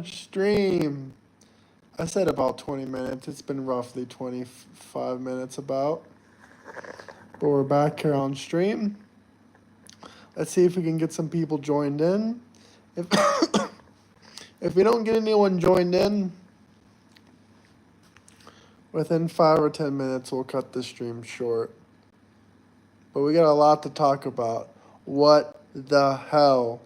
Stream. I said about 20 minutes. It's been roughly 25 minutes about. But we're back here on stream. Let's see if we can get some people joined in. If if we don't get anyone joined in, within 5 or 10 minutes we'll cut the stream short. But we got a lot to talk about. What the hell?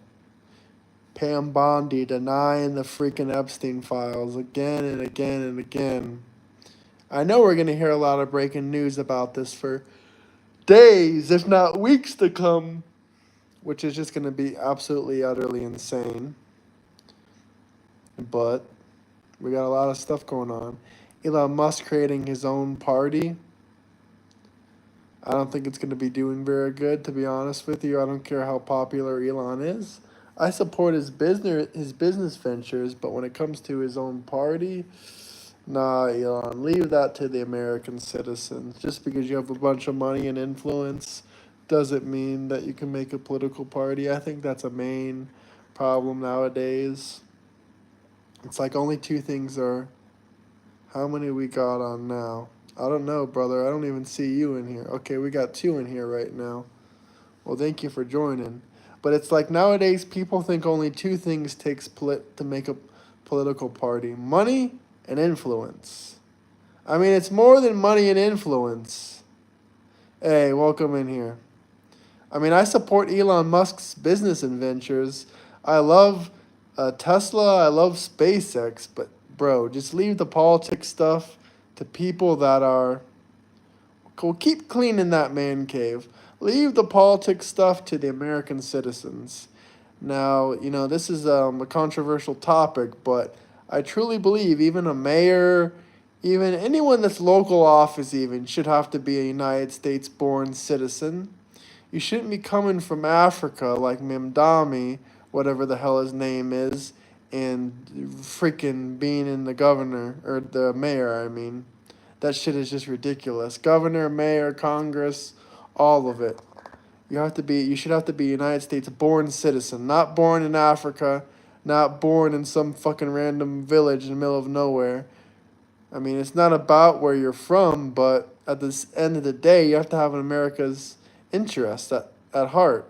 Pam Bondi denying the freaking Epstein files again and again and again. I know we're going to hear a lot of breaking news about this for days, if not weeks to come, which is just going to be absolutely, utterly insane. But we got a lot of stuff going on. Elon Musk creating his own party. I don't think it's going to be doing very good, to be honest with you. I don't care how popular Elon is. I support his business ventures, but when it comes to his own party, nah, Elon, leave that to the American citizens. Just because you have a bunch of money and influence doesn't mean that you can make a political party. I think that's a main problem nowadays. It's like only two things are. How many we got on now? I don't know, brother. I don't even see you in here. Okay, we got 2 in here right now. Well, thank you for joining. But it's like nowadays people think only 2 things takes to make a political party: money and influence. I mean, it's more than money and influence. Hey, welcome in here. I mean, I support Elon Musk's business ventures. I love Tesla. I love SpaceX. But, bro, just leave the politics stuff to people that are... Cool, keep cleaning that man cave. Leave the politics stuff to the American citizens. Now, you know, this is a controversial topic, but I truly believe even a mayor, even anyone that's local office even, should have to be a United States-born citizen. You shouldn't be coming from Africa like Mimdami, whatever the hell his name is, and freaking being in the governor, or the mayor, I mean. That shit is just ridiculous. Governor, mayor, Congress, all of it. You should have to be a United States born citizen, not born in Africa, not born in some fucking random village in the middle of nowhere. I mean, it's not about where you're from, but at the end of the day, you have to have America's interests at heart.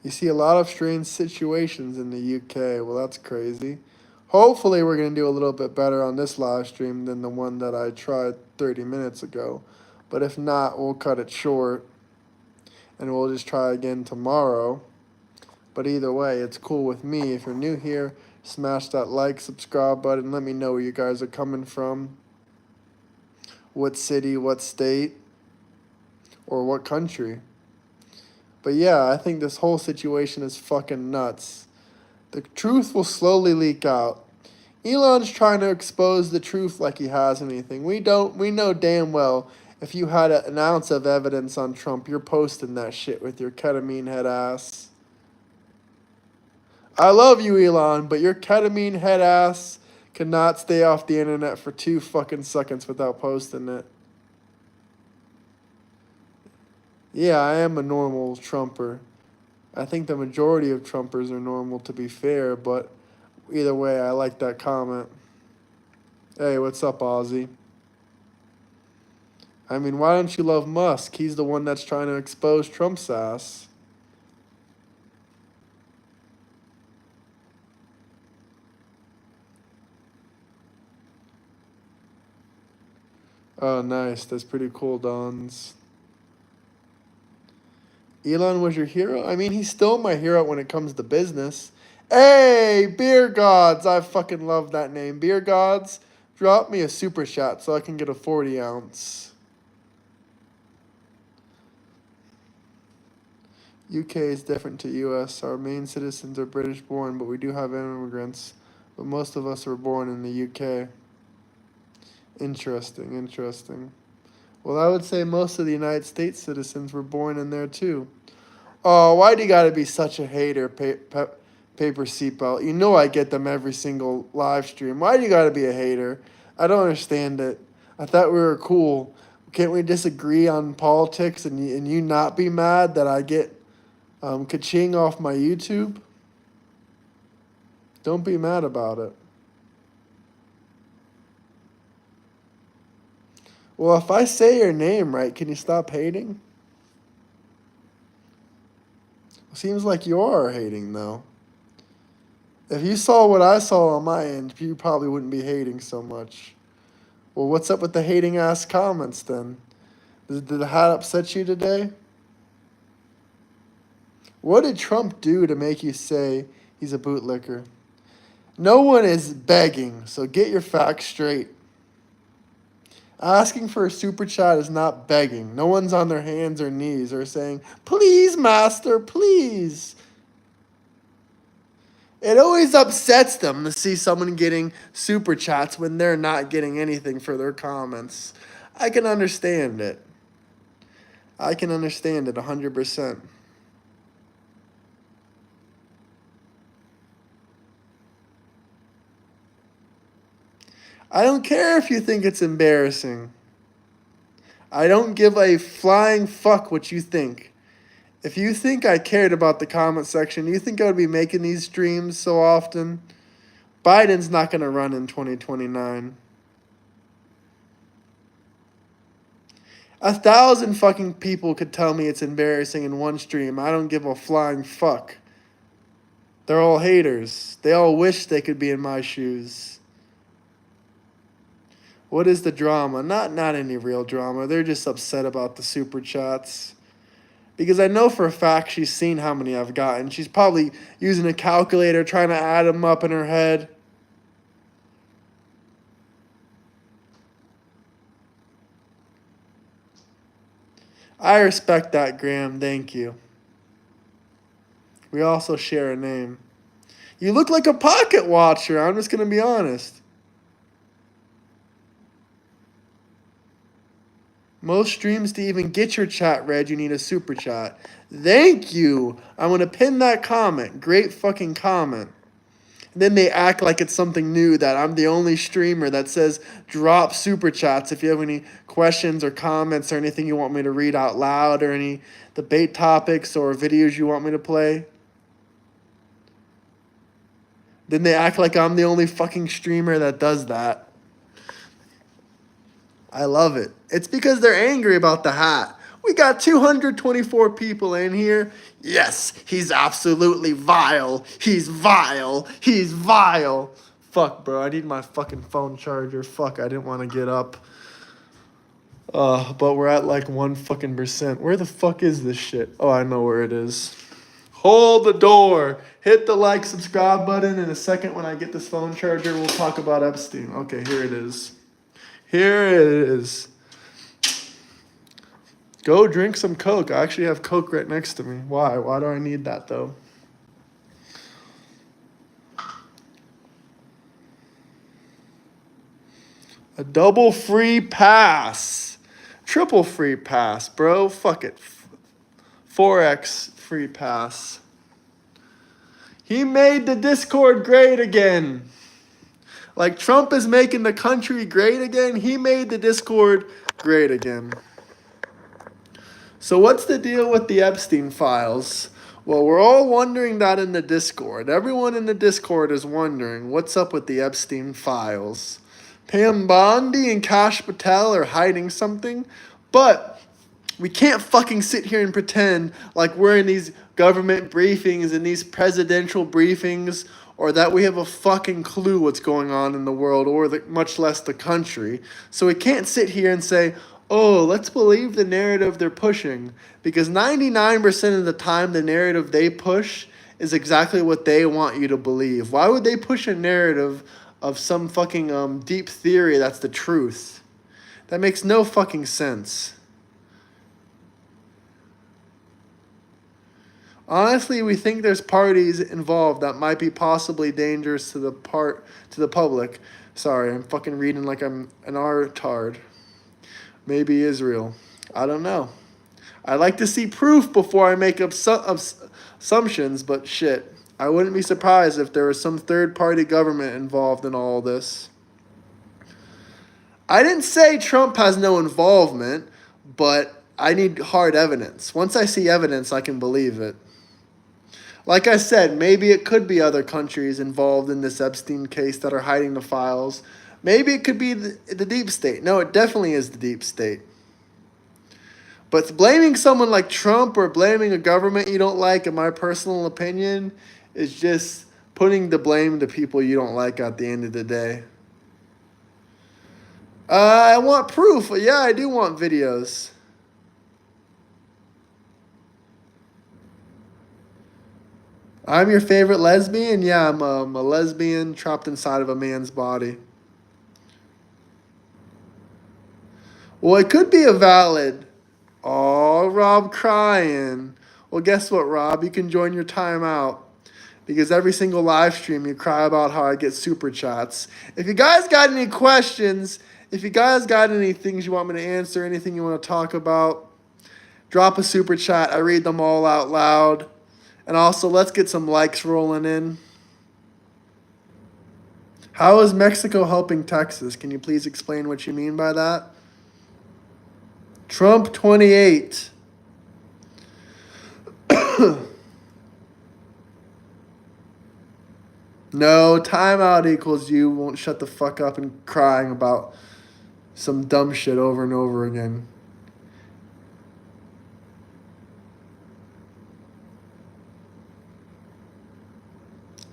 You see a lot of strange situations in the UK. Well, that's crazy. Hopefully, we're going to do a little bit better on this live stream than the one that I tried 30 minutes ago. But if not, we'll cut it short. And we'll just try again tomorrow. But either way, it's cool with me. If you're new here, smash that like, subscribe button. Let me know where you guys are coming from. What city, what state, or what country. But yeah, I think this whole situation is fucking nuts. The truth will slowly leak out. Elon's trying to expose the truth like he has anything. We know damn well if you had an ounce of evidence on Trump, you're posting that shit with your ketamine head ass. I love you, Elon, but your ketamine head ass cannot stay off the internet for 2 fucking seconds without posting it. Yeah, I am a normal Trumper. I think the majority of Trumpers are normal, to be fair, but either way, I like that comment. Hey, what's up, Ozzy? I mean, why don't you love Musk? He's the one that's trying to expose Trump's ass. Oh, nice. That's pretty cool, Dons. Elon was your hero? I mean, he's still my hero when it comes to business. Hey, Beer Gods! I fucking love that name. Beer Gods, drop me a super chat so I can get a 40 ounce. UK is different to US. Our main citizens are British born, but we do have immigrants. But most of us were born in the UK. Interesting. Well, I would say most of the United States citizens were born in there, too. Oh, why do you gotta be such a hater, Paper Seatbelt? You know I get them every single live stream. Why do you gotta be a hater? I don't understand it. I thought we were cool. Can't we disagree on politics and you not be mad that I get ka-ching off my YouTube? Don't be mad about it. Well, if I say your name right, can you stop hating? Seems like you are hating, though. If you saw what I saw on my end, you probably wouldn't be hating so much. Well, what's up with the hating-ass comments, then? Did the hat upset you today? What did Trump do to make you say he's a bootlicker? No one is begging, so get your facts straight. Asking for a super chat is not begging. No one's on their hands or knees or saying, please, master, please. It always upsets them to see someone getting super chats when they're not getting anything for their comments. I can understand it. I can understand it 100%. I don't care if you think it's embarrassing. I don't give a flying fuck what you think. If you think I cared about the comment section, you think I would be making these streams so often? Biden's not going to run in 2029. 1,000 fucking people could tell me it's embarrassing in one stream. I don't give a flying fuck. They're all haters. They all wish they could be in my shoes. What is the drama? Not any real drama. They're just upset about the super chats. Because I know for a fact she's seen how many I've gotten. She's probably using a calculator trying to add them up in her head. I respect that, Graham. Thank you. We also share a name. You look like a pocket watcher. I'm just going to be honest. Most streams to even get your chat read, you need a super chat. Thank you. I'm going to pin that comment. Great fucking comment. And then they act like it's something new that I'm the only streamer that says drop super chats if you have any questions or comments or anything you want me to read out loud or any debate topics or videos you want me to play. Then they act like I'm the only fucking streamer that does that. I love it. It's because they're angry about the hat. We got 224 people in here. Yes, he's absolutely vile. He's vile. He's vile. Fuck, bro. I need my fucking phone charger. Fuck, I didn't want to get up. But we're at like 1 fucking %. Where the fuck is this shit? Oh, I know where it is. Hold the door. Hit the like, subscribe button. In a second when I get this phone charger, we'll talk about Epstein. Okay, here it is. Here it is. Go drink some Coke. I actually have Coke right next to me. Why? Why do I need that, though? A double free pass. Triple free pass, bro. Fuck it. 4x free pass. He made the Discord great again. Like Trump is making the country great again, he made the Discord great again. So what's the deal with the Epstein files? Well, we're all wondering that in the Discord. Everyone in the Discord is wondering what's up with the Epstein files. Pam Bondi and Kash Patel are hiding something, but we can't fucking sit here and pretend like we're in these government briefings and these presidential briefings or that we have a fucking clue what's going on in the world or much less the country. So we can't sit here and say, oh, let's believe the narrative they're pushing, because 99% of the time the narrative they push is exactly what they want you to believe. Why would they push a narrative of some fucking deep theory that's the truth? That makes no fucking sense. Honestly, we think there's parties involved that might be possibly dangerous to the public. Sorry, I'm fucking reading like I'm an retard. Maybe Israel. I don't know. I like to see proof before I make assumptions, but shit. I wouldn't be surprised if there was some third-party government involved in all this. I didn't say Trump has no involvement, but I need hard evidence. Once I see evidence, I can believe it. Like I said, maybe it could be other countries involved in this Epstein case that are hiding the files. Maybe it could be the deep state. No, it definitely is the deep state. But blaming someone like Trump or blaming a government you don't like, in my personal opinion, is just putting the blame to people you don't like at the end of the day. I want proof. Yeah, I do want videos. I'm your favorite lesbian? Yeah, I'm a lesbian trapped inside of a man's body. Well, it could be a valid. Oh, Rob crying. Well, guess what, Rob? You can join your timeout. Because every single live stream you cry about how I get super chats. If you guys got any questions, if you guys got any things you want me to answer, anything you want to talk about, drop a super chat. I read them all out loud. And also, let's get some likes rolling in. How is Mexico helping Texas? Can you please explain what you mean by that? Trump 28. No, timeout equals you won't shut the fuck up and crying about some dumb shit over and over again.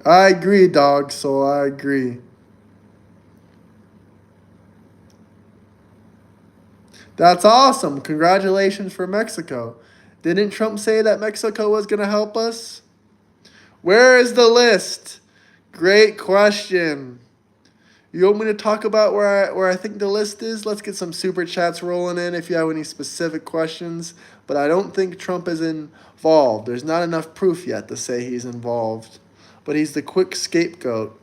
I agree, dog soul. I agree. That's awesome. Congratulations for Mexico. Didn't Trump say that Mexico was going to help us? Where is the list? Great question. You want me to talk about where I think the list is? Let's get some super chats rolling in if you have any specific questions. But I don't think Trump is involved. There's not enough proof yet to say he's involved. But he's the quick scapegoat.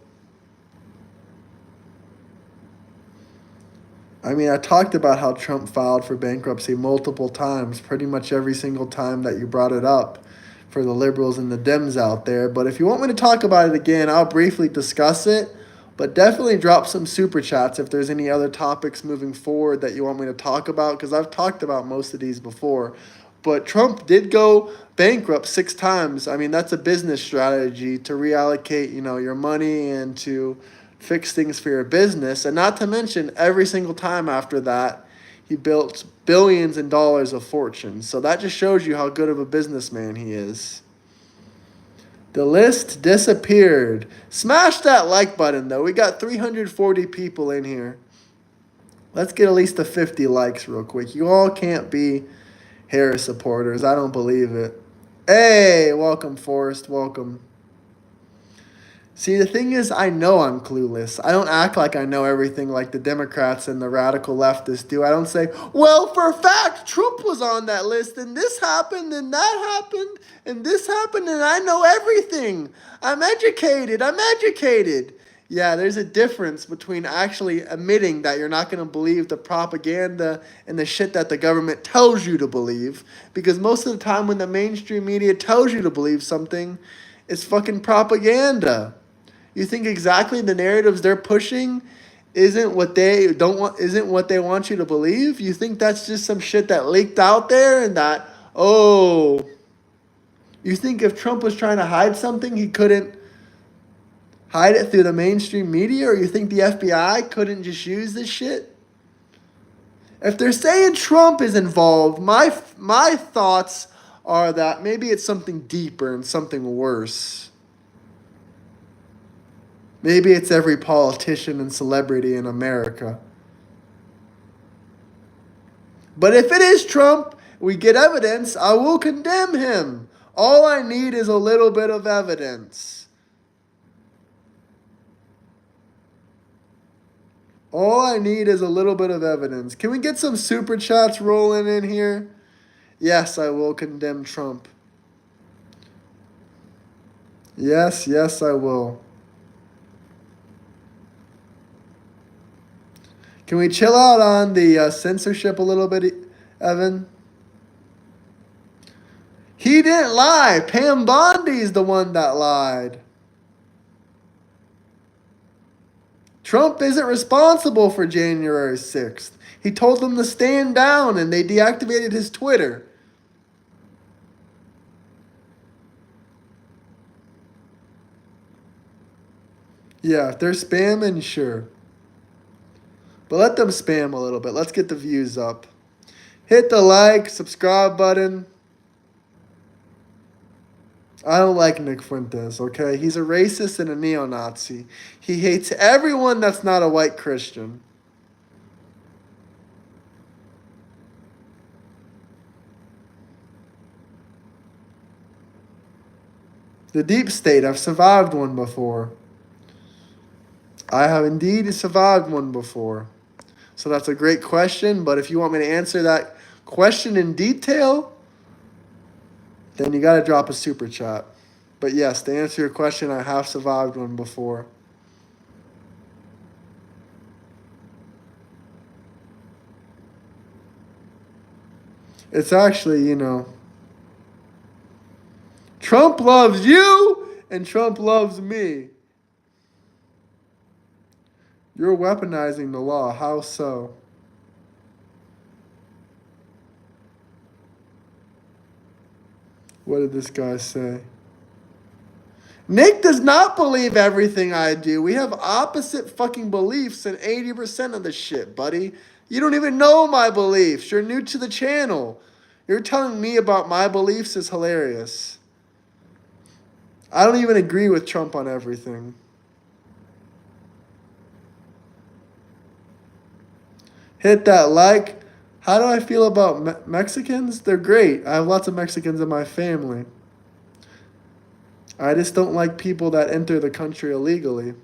I mean, I talked about how Trump filed for bankruptcy multiple times, pretty much every single time that you brought it up for the liberals and the Dems out there. But if you want me to talk about it again, I'll briefly discuss it. But definitely drop some super chats if there's any other topics moving forward that you want me to talk about, because I've talked about most of these before. But Trump did go bankrupt 6 times. I mean, that's a business strategy to reallocate, your money and to fix things for your business. And not to mention, every single time after that, he built billions in dollars of fortune. So that just shows you how good of a businessman he is. The list disappeared. Smash that like button, though. We got 340 people in here. Let's get at least 50 likes real quick. You all can't be Harris supporters. I don't believe it. Hey, welcome, Forrest. Welcome. See, the thing is, I know I'm clueless. I don't act like I know everything like the Democrats and the radical leftists do. I don't say, well, for a fact, Trump was on that list, and this happened, and that happened, and this happened, and I know everything. I'm educated. Yeah, there's a difference between actually admitting that you're not going to believe the propaganda and the shit that the government tells you to believe. Because most of the time when the mainstream media tells you to believe something, it's fucking propaganda. You think exactly the narratives they're pushing isn't what they want you to believe? You think that's just some shit that leaked out there and that, you think if Trump was trying to hide something, he couldn't hide it through the mainstream media? Or you think the FBI couldn't just use this shit? If they're saying Trump is involved, my thoughts are that maybe it's something deeper and something worse. Maybe it's every politician and celebrity in America. But if it is Trump, we get evidence, I will condemn him. All I need is a little bit of evidence. All I need is a little bit of evidence. Can we get some super chats rolling in here? Yes, I will condemn Trump. Yes, I will. Can we chill out on the censorship a little bit, Evan? He didn't lie. Pam Bondi's the one that lied. Trump isn't responsible for January 6th. He told them to stand down and they deactivated his Twitter. Yeah, if they're spamming, sure. But let them spam a little bit. Let's get the views up. Hit the like, subscribe button. I don't like Nick Fuentes, okay? He's a racist and a neo-Nazi. He hates everyone that's not a white Christian. The deep state, I've survived one before. I have indeed survived one before. So that's a great question, but if you want me to answer that question in detail, then you got to drop a super chat. But yes, to answer your question, I have survived one before. It's actually, Trump loves you and Trump loves me. You're weaponizing the law. How so? What did this guy say? Nick does not believe everything I do. We have opposite fucking beliefs in 80% of the shit, buddy. You don't even know my beliefs. You're new to the channel. You're telling me about my beliefs is hilarious. I don't even agree with Trump on everything. Hit that like. How do I feel about Mexicans? They're great. I have lots of Mexicans in my family. I just don't like people that enter the country illegally.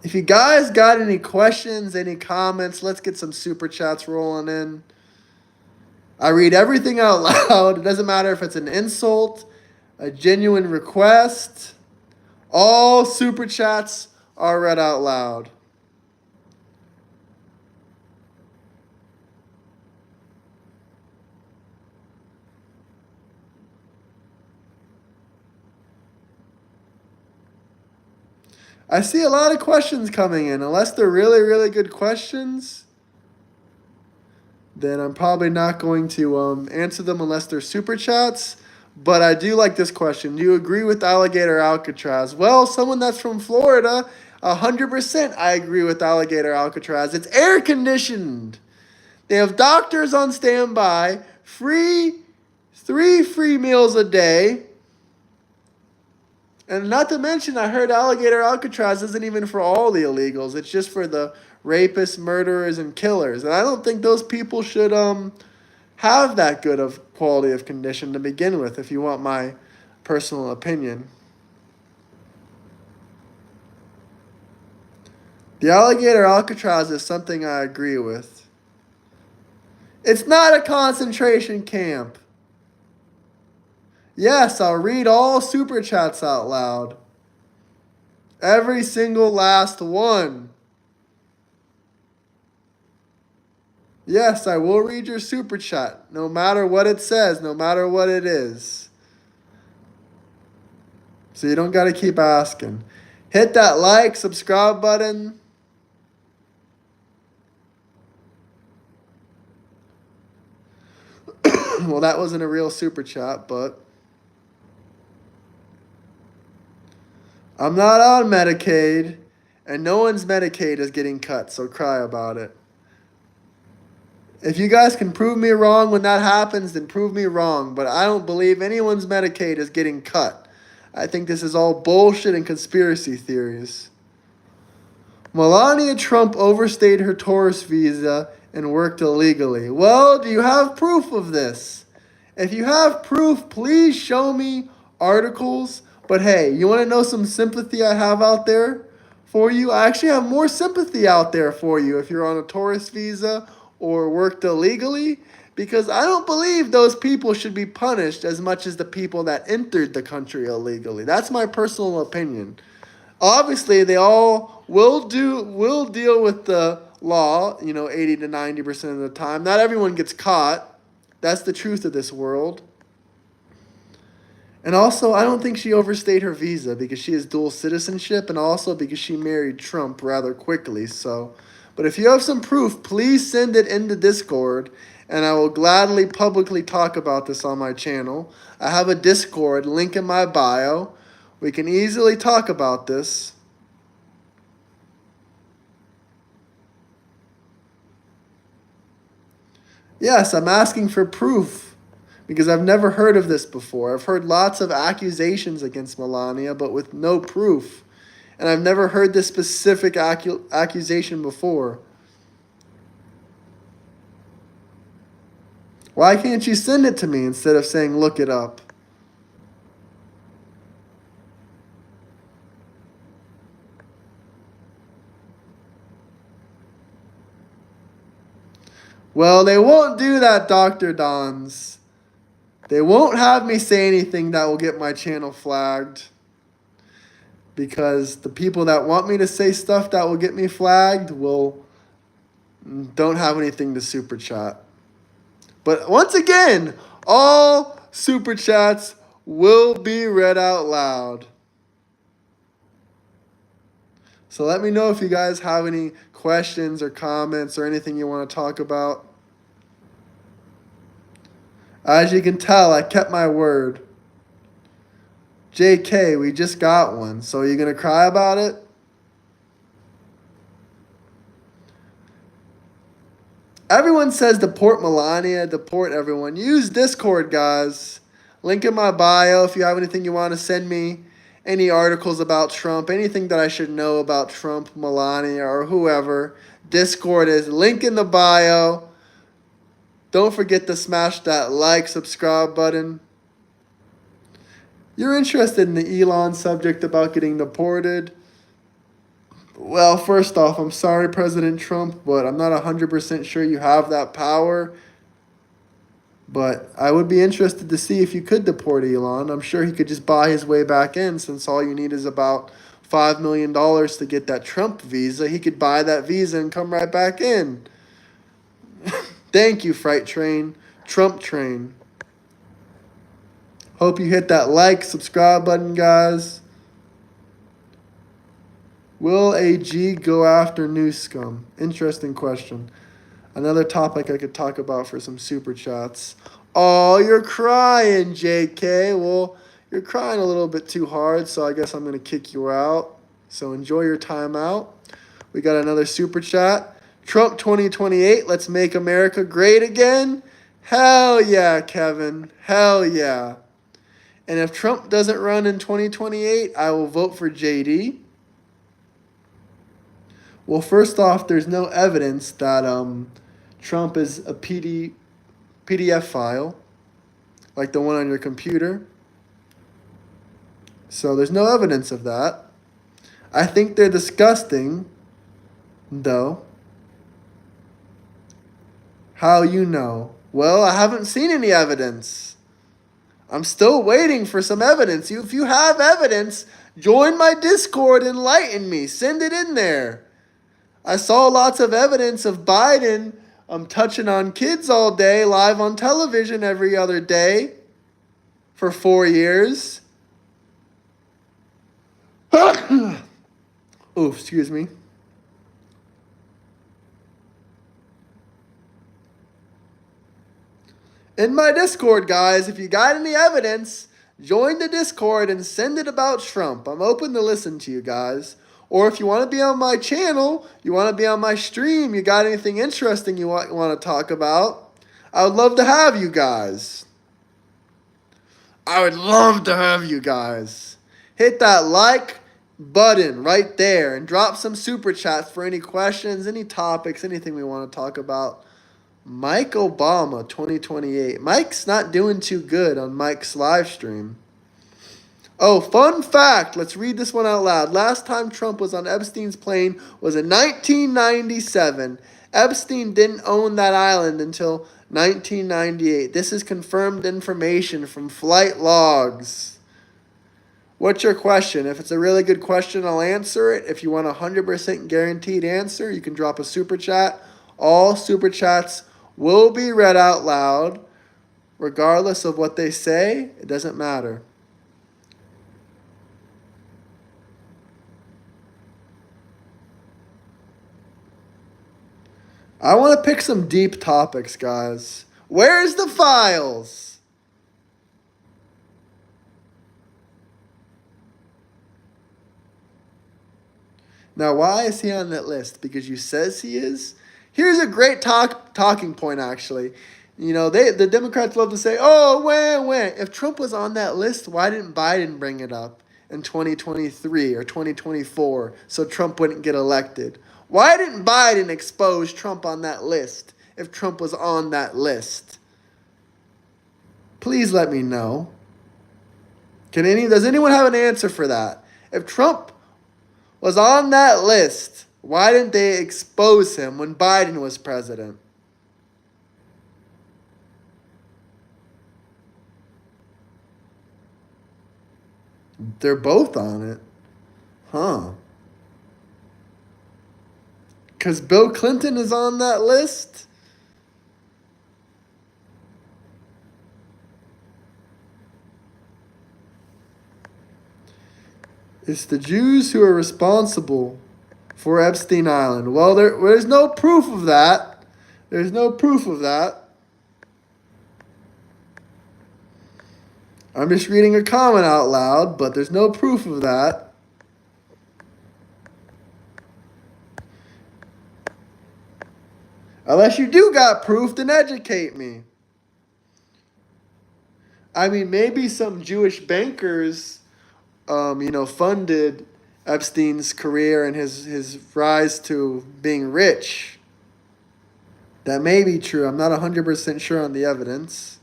If you guys got any questions, any comments, let's get some super chats rolling in. I read everything out loud. It doesn't matter if it's an insult, a genuine request. All super chats are read out loud. I see a lot of questions coming in. Unless they're really, really good questions, then I'm probably not going to answer them unless they're super chats. But I do like this question. Do you agree with alligator Alcatraz? Well, someone that's from Florida, 100% I agree with alligator Alcatraz. It's air conditioned. They have doctors on standby, three free meals a day. And not to mention, I heard alligator Alcatraz isn't even for all the illegals. It's just for the rapists, murderers, and killers. And I don't think those people should have that good of quality of condition to begin with, if you want my personal opinion. The alligator Alcatraz is something I agree with. It's not a concentration camp. Yes, I'll read all super chats out loud. Every single last one. Yes, I will read your super chat, no matter what it says, no matter what it is. So you don't got to keep asking. Hit that like, subscribe button. Well, that wasn't a real super chat, but I'm not on Medicaid, and no one's Medicaid is getting cut, so cry about it. If you guys can prove me wrong when that happens, then prove me wrong, but I don't believe anyone's Medicaid is getting cut. I think this is all bullshit and conspiracy theories. Melania Trump overstayed her tourist visa and worked illegally. Well, do you have proof of this? If you have proof, please show me articles. But hey, you want to know some sympathy I have out there for you? I actually have more sympathy out there for you if you're on a tourist visa or worked illegally, because I don't believe those people should be punished as much as the people that entered the country illegally. That's my personal opinion. Obviously, they all will deal with the law, 80 to 90% of the time. Not everyone gets caught. That's the truth of this world. And also, I don't think she overstayed her visa because she has dual citizenship and also because she married Trump rather quickly. So, but if you have some proof, please send it into Discord and I will gladly publicly talk about this on my channel. I have a Discord link in my bio. We can easily talk about this. Yes, I'm asking for proof because I've never heard of this before. I've heard lots of accusations against Melania, but with no proof. And I've never heard this specific accusation before. Why can't you send it to me instead of saying look it up? Well, they won't do that, Dr. Dons. They won't have me say anything that will get my channel flagged. Because the people that want me to say stuff that will get me flagged don't have anything to super chat. But once again, all super chats will be read out loud. So let me know if you guys have any questions or comments or anything you want to talk about. As you can tell, I kept my word. JK, we just got one. So are you going to cry about it? Everyone says deport Melania, deport everyone. Use Discord, guys. Link in my bio if you have anything you want to send me. Any articles about Trump, anything that I should know about Trump, Melania, or whoever. Discord is link in the bio. Don't forget to smash that like, subscribe button. You're interested in the Elon subject about getting deported? Well, first off, I'm sorry, President Trump, but I'm not 100% sure you have that power. But I would be interested to see if you could deport Elon. I'm sure he could just buy his way back in since all you need is about $5 million to get that Trump visa. He could buy that visa and come right back in. Thank you, Freight Train. Trump Train. Hope you hit that like, subscribe button, guys. Will AG go after New Scum? Interesting question. Another topic I could talk about for some super chats. Oh, you're crying, JK. Well, you're crying a little bit too hard, so I guess I'm going to kick you out. So enjoy your time out. We got another super chat. Trump 2028, let's make America great again. Hell yeah, Kevin. Hell yeah. And if Trump doesn't run in 2028, I will vote for JD. Well, first off, there's no evidence that Trump is a PDF file, like the one on your computer. So there's no evidence of that. I think they're disgusting, though. How you know? Well, I haven't seen any evidence. I'm still waiting for some evidence. If you have evidence, join my Discord, enlighten me. Send it in there. I saw lots of evidence of Biden touching on kids all day, live on television every other day for 4 years. Oh, excuse me. In my Discord, guys, if you got any evidence, join the Discord and send it about Trump. I'm open to listen to you guys. Or if you want to be on my channel, you want to be on my stream, you got anything interesting you want to talk about, I would love to have you guys. I would love to have you guys. Hit that like button right there and drop some super chats for any questions, any topics, anything we want to talk about. Mike Obama 2028. Mike's not doing too good on Mike's live stream. Oh, fun fact. Let's read this one out loud. Last time Trump was on Epstein's plane was in 1997. Epstein didn't own that island until 1998. This is confirmed information from flight logs. What's your question? If it's a really good question, I'll answer it. If you want a 100% guaranteed answer, you can drop a super chat. All super chats will be read out loud. Regardless of what they say, it doesn't matter. I want to pick some deep topics, guys. Where's the files? Now, why is he on that list? Because you says he is? Here's a great talking point, actually. You know, the Democrats love to say, oh, when. If Trump was on that list, why didn't Biden bring it up in 2023 or 2024 so Trump wouldn't get elected? Why didn't Biden expose Trump on that list if Trump was on that list? Please let me know. Does anyone have an answer for that? If Trump was on that list, why didn't they expose him when Biden was president? They're both on it. Huh. Because Bill Clinton is on that list? It's the Jews who are responsible for Epstein Island. Well, there's no proof of that. There's no proof of that. I'm just reading a comment out loud, but there's no proof of that. Unless you do got proof, then educate me. I mean, maybe some Jewish bankers, funded Epstein's career and his rise to being rich. That may be true. I'm not 100% sure on the evidence.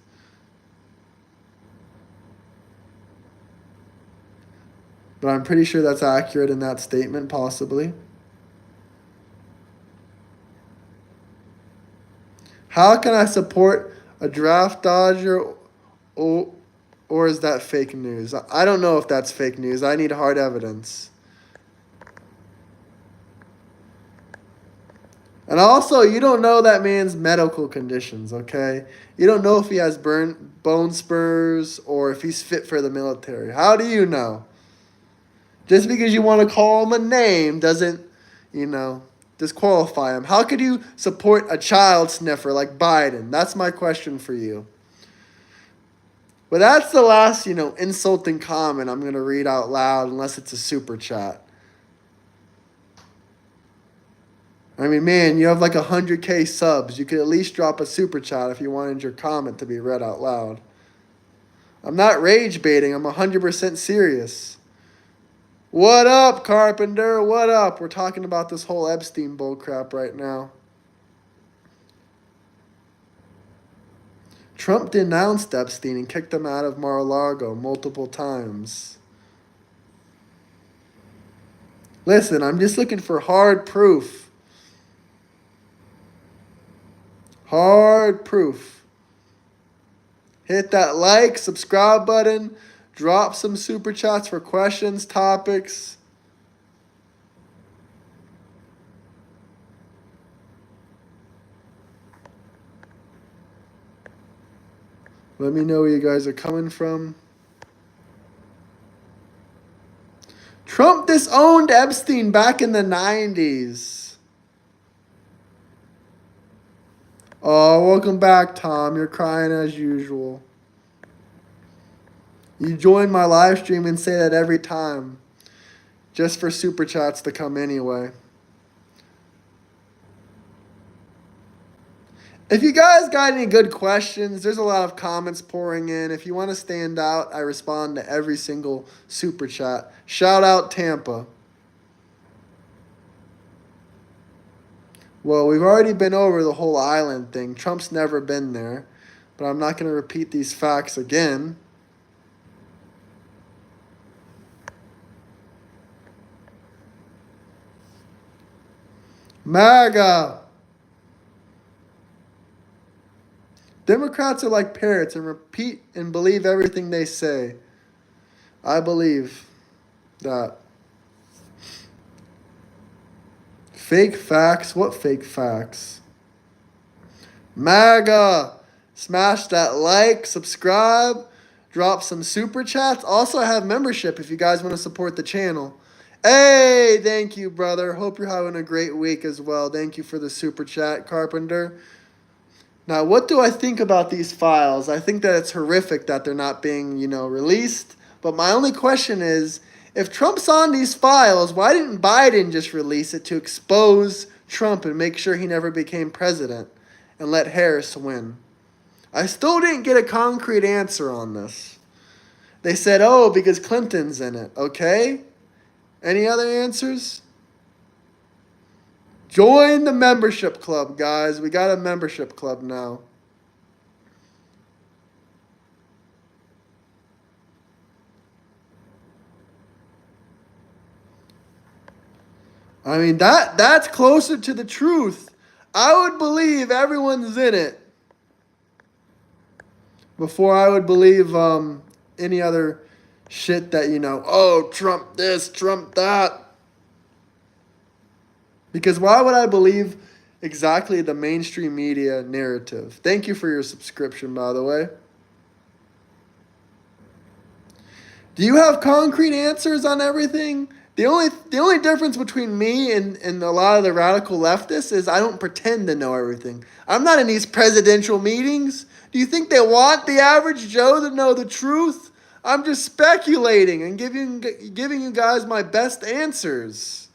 But I'm pretty sure that's accurate in that statement, possibly. How can I support a draft dodger, or is that fake news? I don't know if that's fake news. I need hard evidence. And also, you don't know that man's medical conditions, okay? You don't know if he has bone spurs or if he's fit for the military. How do you know? Just because you want to call him a name doesn't, disqualify him. How could you support a child sniffer like Biden? That's my question for you. But that's the last, insulting comment I'm going to read out loud unless it's a super chat. I mean, man, you have like 100K subs. You could at least drop a super chat if you wanted your comment to be read out loud. I'm not rage baiting. I'm 100% serious. What up, Carpenter? What up? We're talking about this whole Epstein bullcrap right now. Trump denounced Epstein and kicked him out of Mar-a-Lago multiple times. Listen, I'm just looking for hard proof. Hard proof. Hit that like, subscribe button. Drop some super chats for questions, topics. Let me know where you guys are coming from. Trump disowned Epstein back in the 90s. Oh, welcome back, Tom. You're crying as usual. You join my live stream and say that every time. Just for super chats to come anyway. If you guys got any good questions, there's a lot of comments pouring in. If you want to stand out, I respond to every single super chat. Shout out Tampa. Well, we've already been over the whole island thing. Trump's never been there. But I'm not going to repeat these facts again. MAGA. Democrats are like parrots and repeat and believe everything they say. I believe that. Fake facts? What fake facts? MAGA. Smash that like, subscribe, drop some super chats. Also, I have membership if you guys want to support the channel. Hey, thank you, brother. Hope you're having a great week as well. Thank you for the super chat, Carpenter. Now, what do I think about these files? I think that it's horrific that they're not being, released. But my only question is, if Trump's on these files, why didn't Biden just release it to expose Trump and make sure he never became president and let Harris win? I still didn't get a concrete answer on this. They said, oh, because Clinton's in it. Okay? Any other answers? Join the membership club, guys. We got a membership club now. I mean, that's closer to the truth. I would believe everyone's in it before I would believe any other shit that, oh, Trump this, Trump that. Because why would I believe exactly the mainstream media narrative? Thank you for your subscription, by the way. Do you have concrete answers on everything? The only difference between me and a lot of the radical leftists is I don't pretend to know everything. I'm not in these presidential meetings. Do you think they want the average Joe to know the truth? I'm just speculating and giving you guys my best answers.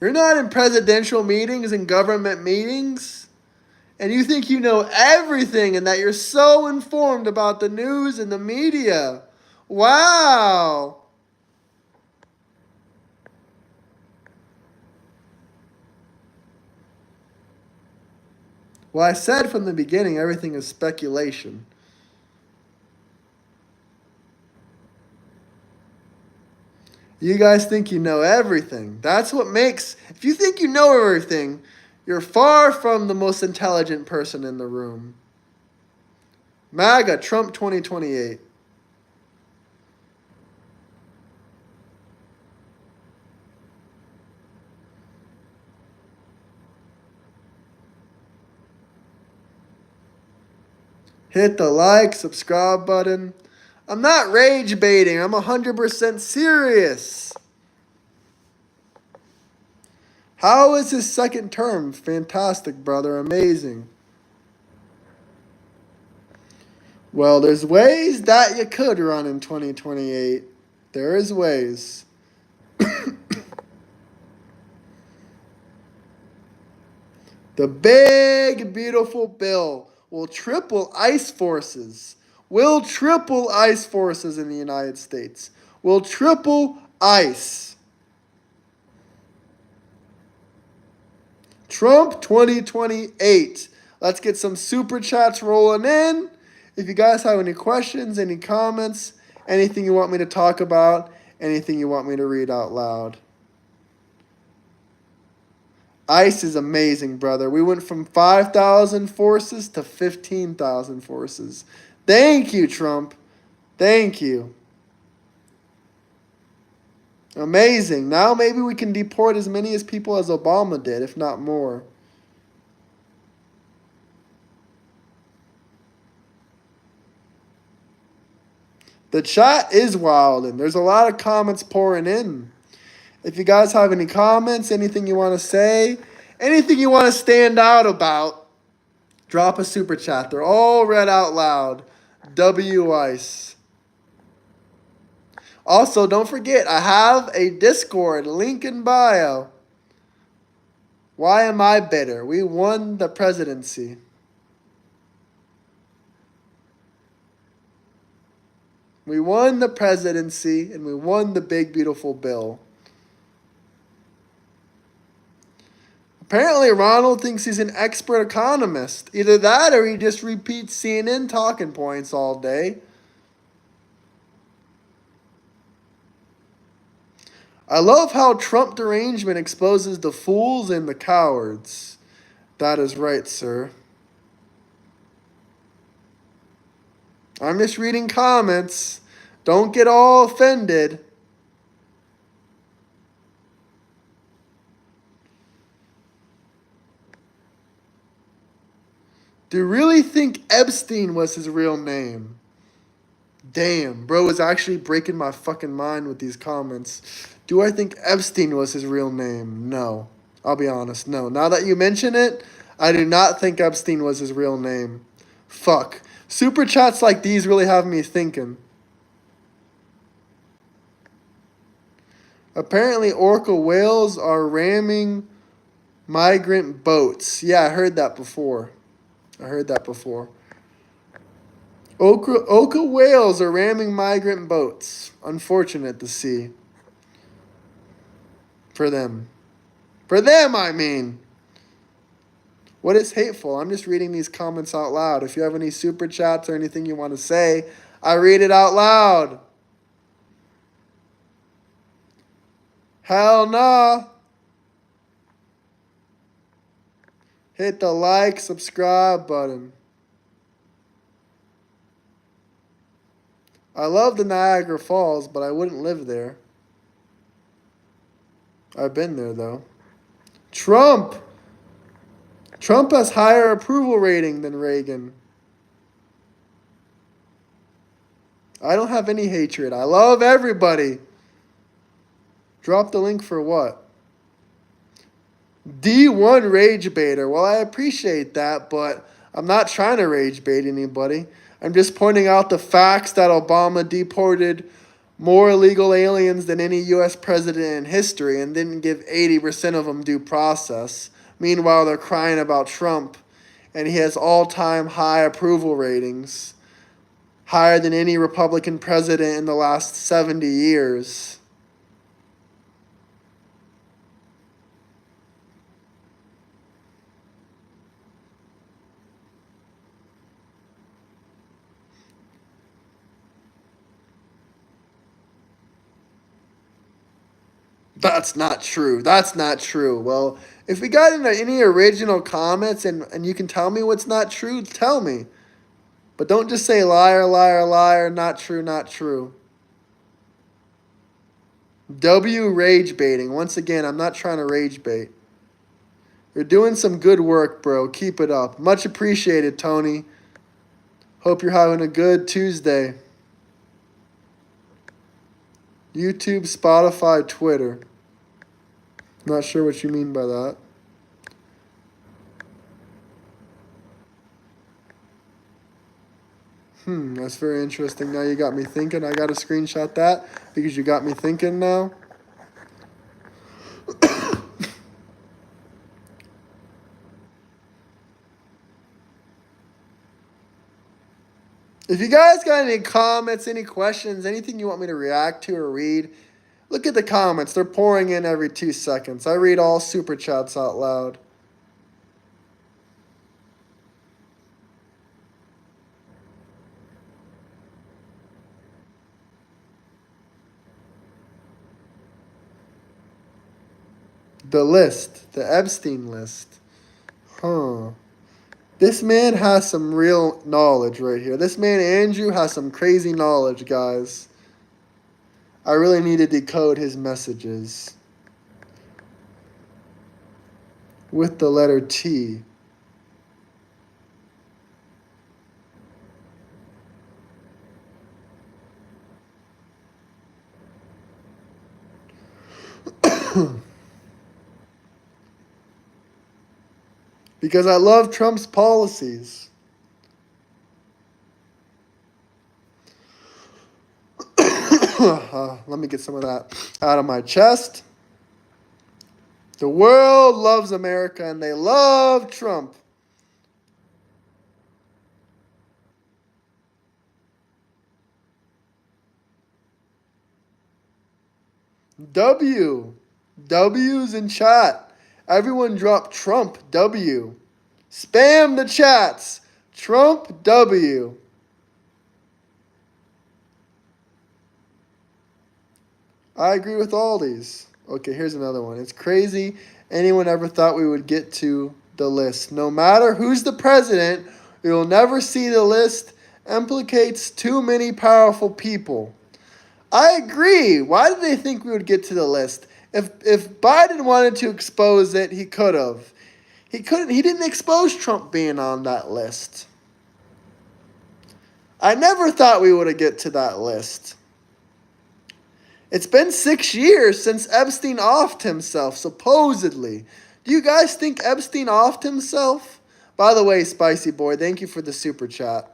You're not in presidential meetings and government meetings. And you think you know everything and that you're so informed about the news and the media. Wow. Well, I said from the beginning, everything is speculation. You guys think you know everything. That's what makes, if you think you know everything, you're far from the most intelligent person in the room. MAGA, Trump 2028. Hit the like, subscribe button. I'm not rage baiting. I'm 100% serious. How is his second term? Fantastic, brother. Amazing. Well, there's ways that you could run in 2028. There is ways. The big, beautiful bill will triple ICE forces. Will triple ICE forces in the United States. Will triple ICE. Trump 2028. Let's get some super chats rolling in. If you guys have any questions, any comments, anything you want me to talk about, anything you want me to read out loud. ICE is amazing, brother. We went from 5,000 forces to 15,000 forces. Thank you, Trump. Thank you. Amazing. Now maybe we can deport as many as people as Obama did, if not more. The chat is wild, and there's a lot of comments pouring in. If you guys have any comments, anything you want to say, anything you want to stand out about, drop a super chat. They're all read out loud. WICE. Also, don't forget, I have a Discord, link in bio. Why am I bitter? We won the presidency. We won the presidency, and we won the big, beautiful bill. Apparently, Ronald thinks he's an expert economist. Either that or he just repeats CNN talking points all day. I love how Trump derangement exposes the fools and the cowards. That is right, sir. I'm just reading comments. Don't get all offended. Do you really think Epstein was his real name? Damn, bro is actually breaking my fucking mind with these comments. Do I think Epstein was his real name? No. I'll be honest, no. Now that you mention it, I do not think Epstein was his real name. Fuck. Super chats like these really have me thinking. Apparently, orca whales are ramming migrant boats. Yeah, I heard that before. Orca whales are ramming migrant boats. Unfortunate to see. For them. For them, I mean. What is hateful? I'm just reading these comments out loud. If you have any super chats or anything you want to say, I read it out loud. Hell nah. Hit the like, subscribe button. I love the Niagara Falls, but I wouldn't live there. I've been there, though. Trump! Trump has higher approval rating than Reagan. I don't have any hatred. I love everybody. Drop the link for what? D1 rage baiter. Well, I appreciate that, but I'm not trying to rage bait anybody. I'm just pointing out the facts that Obama deported more illegal aliens than any U.S. president in history and didn't give 80% of them due process. Meanwhile, they're crying about Trump, and he has all-time high approval ratings, higher than any Republican president in the last 70 years. That's not true. That's not true. Well, if we got into any original comments and you can tell me what's not true, tell me. But don't just say liar, liar, liar, not true, not true. W rage baiting. Once again, I'm not trying to rage bait. You're doing some good work, bro. Keep it up. Much appreciated, Tony. Hope you're having a good Tuesday. YouTube, Spotify, Twitter. Not sure what you mean by that. That's very interesting. Now you got me thinking. I got to screenshot that because you got me thinking now. If you guys got any comments, any questions, anything you want me to react to or read, look at the comments. They're pouring in every 2 seconds. I read all super chats out loud. The list. The Epstein list. This man has some real knowledge right here. This man, Andrew, has some crazy knowledge, guys. I really need to decode his messages. With the letter T. Because I love Trump's policies. Let me get some of that out of my chest. The world loves America and they love Trump. W. W's in chat. Everyone drop Trump W. Spam the chats. Trump W. I agree with all these. Okay, here's another one. It's crazy anyone ever thought we would get to the list. No matter who's the president, we will never see the list. Implicates too many powerful people. I agree. Why did they think we would get to the list? If Biden wanted to expose it, he could have. He couldn't. He didn't expose Trump being on that list. I never thought we would get to that list. It's been 6 years since Epstein offed himself, supposedly. Do you guys think Epstein offed himself? By the way, Spicy Boy, thank you for the super chat.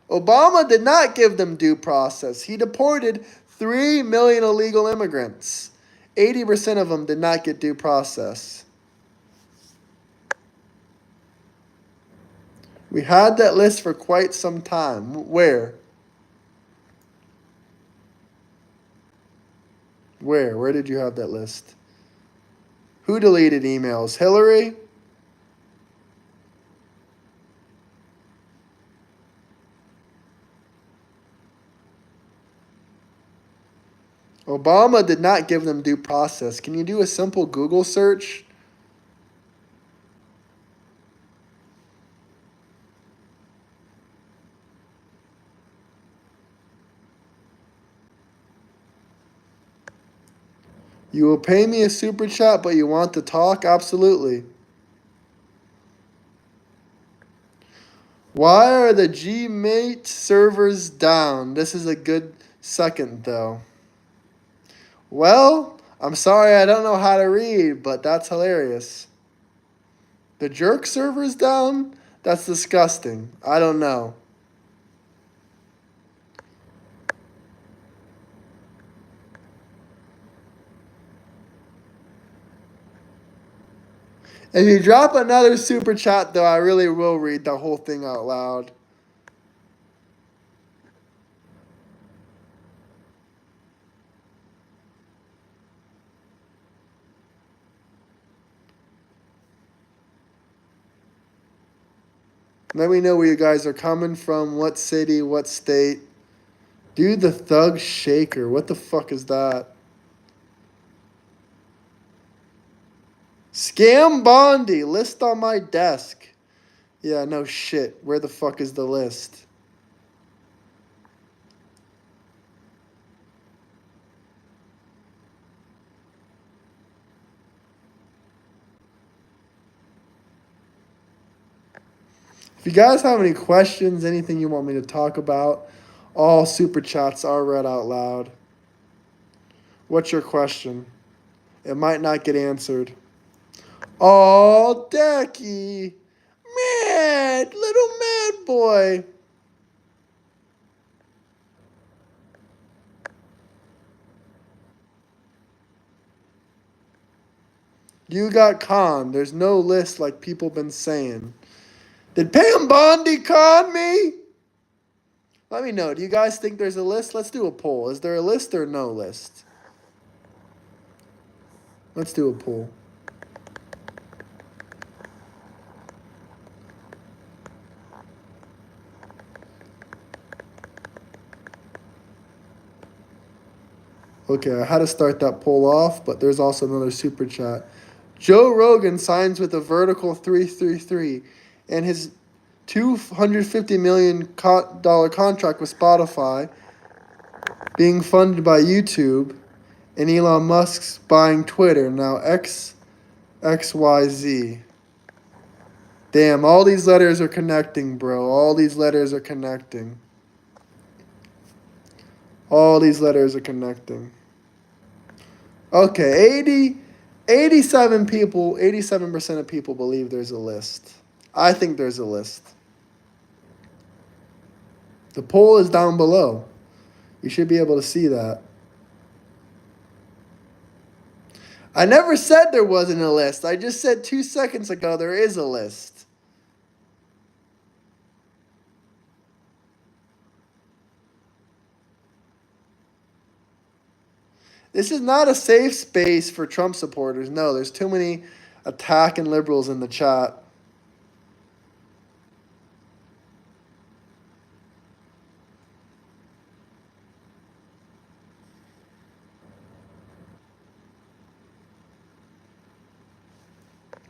Obama did not give them due process. He deported 3 million illegal immigrants. 80% of them did not get due process. We had that list for quite some time. Where? Where did you have that list? Who deleted emails? Hillary? Obama did not give them due process. Can you do a simple Google search? You will pay me a super chat, but you want to talk? Absolutely. Why are the Gmate servers down? This is a good second, though. Well, I'm sorry I don't know how to read, but that's hilarious. The jerk server's down? That's disgusting. I don't know. If you drop another super chat, though, I really will read the whole thing out loud. Let me know where you guys are coming from, what city, what state. Dude, the Thug Shaker. What the fuck is that? Scam Bondi. List on my desk. Yeah, no shit. Where the fuck is the list? If you guys have any questions, anything you want me to talk about, all super chats are read out loud. What's your question? It might not get answered. Oh, Decky. Mad. Little mad boy. You got conned. There's no list like people been saying. Did Pam Bondi con me? Let me know. Do you guys think there's a list? Let's do a poll. Is there a list or no list? Let's do a poll. Okay, I had to start that poll off, but there's also another super chat. Joe Rogan signs with a vertical 333 and his $250 million contract with Spotify being funded by YouTube and Elon Musk's buying Twitter, now XYZ. Damn, all these letters are connecting, bro. All these letters are connecting. All these letters are connecting. Okay, 87 people, 87% of people believe there's a list. I think there's a list. The poll is down below. You should be able to see that. I never said there wasn't a list. I just said 2 seconds ago there is a list. This is not a safe space for Trump supporters. No, there's too many attacking liberals in the chat.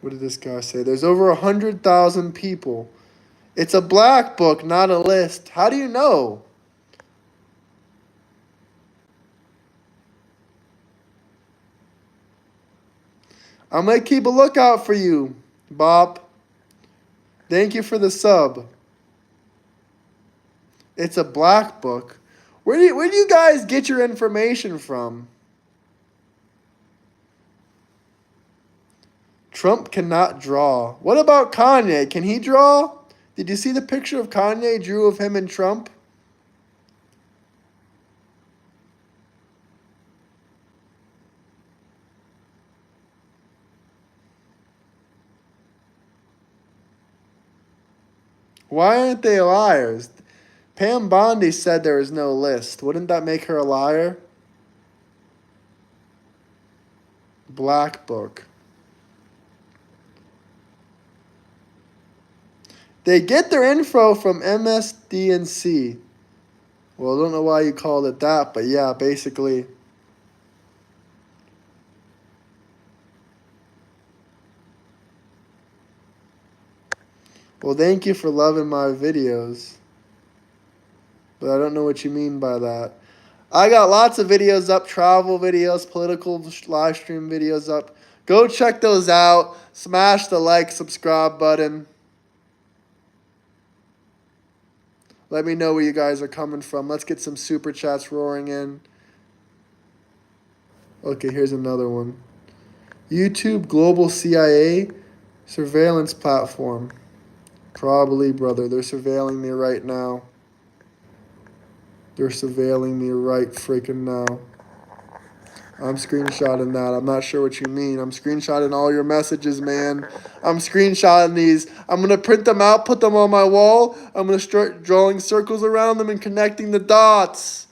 What did this guy say? There's over 100,000 people. It's a black book, not a list. How do you know? I'm going to keep a lookout for you, Bob. Thank you for the sub. It's a black book. Where do you guys get your information from? Trump cannot draw. What about Kanye? Can he draw? Did you see the picture of Kanye drew of him and Trump? Why aren't they liars? Pam Bondi said there is no list. Wouldn't that make her a liar? Black book. They get their info from MSDNC. Well, I don't know why you called it that, but yeah, basically. Well, thank you for loving my videos. But I don't know what you mean by that. I got lots of videos up, travel videos, political live stream videos up. Go check those out. Smash the like, subscribe button. Let me know where you guys are coming from. Let's get some super chats roaring in. Okay, here's another one. YouTube Global CIA surveillance platform. Probably, brother. They're surveilling me right now. They're surveilling me right freaking now. I'm screenshotting that. I'm not sure what you mean. I'm screenshotting all your messages, man. I'm screenshotting these. I'm going to print them out, put them on my wall. I'm going to start drawing circles around them and connecting the dots.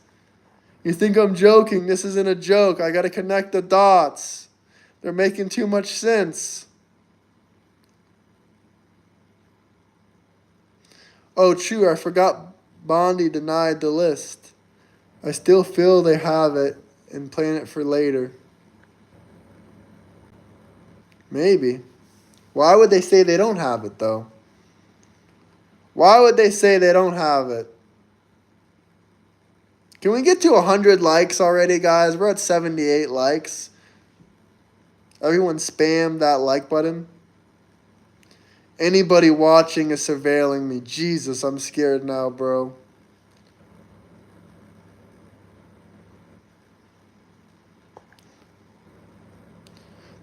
You think I'm joking? This isn't a joke. I got to connect the dots. They're making too much sense. Oh, true. I forgot Bondi denied the list. I still feel they have it and plan it for later. Maybe. Why would they say they don't have it, though? Why would they say they don't have it? Can we get to 100 likes already, guys? We're at 78 likes. Everyone spam that like button. Anybody watching is surveilling me. Jesus, I'm scared now, bro.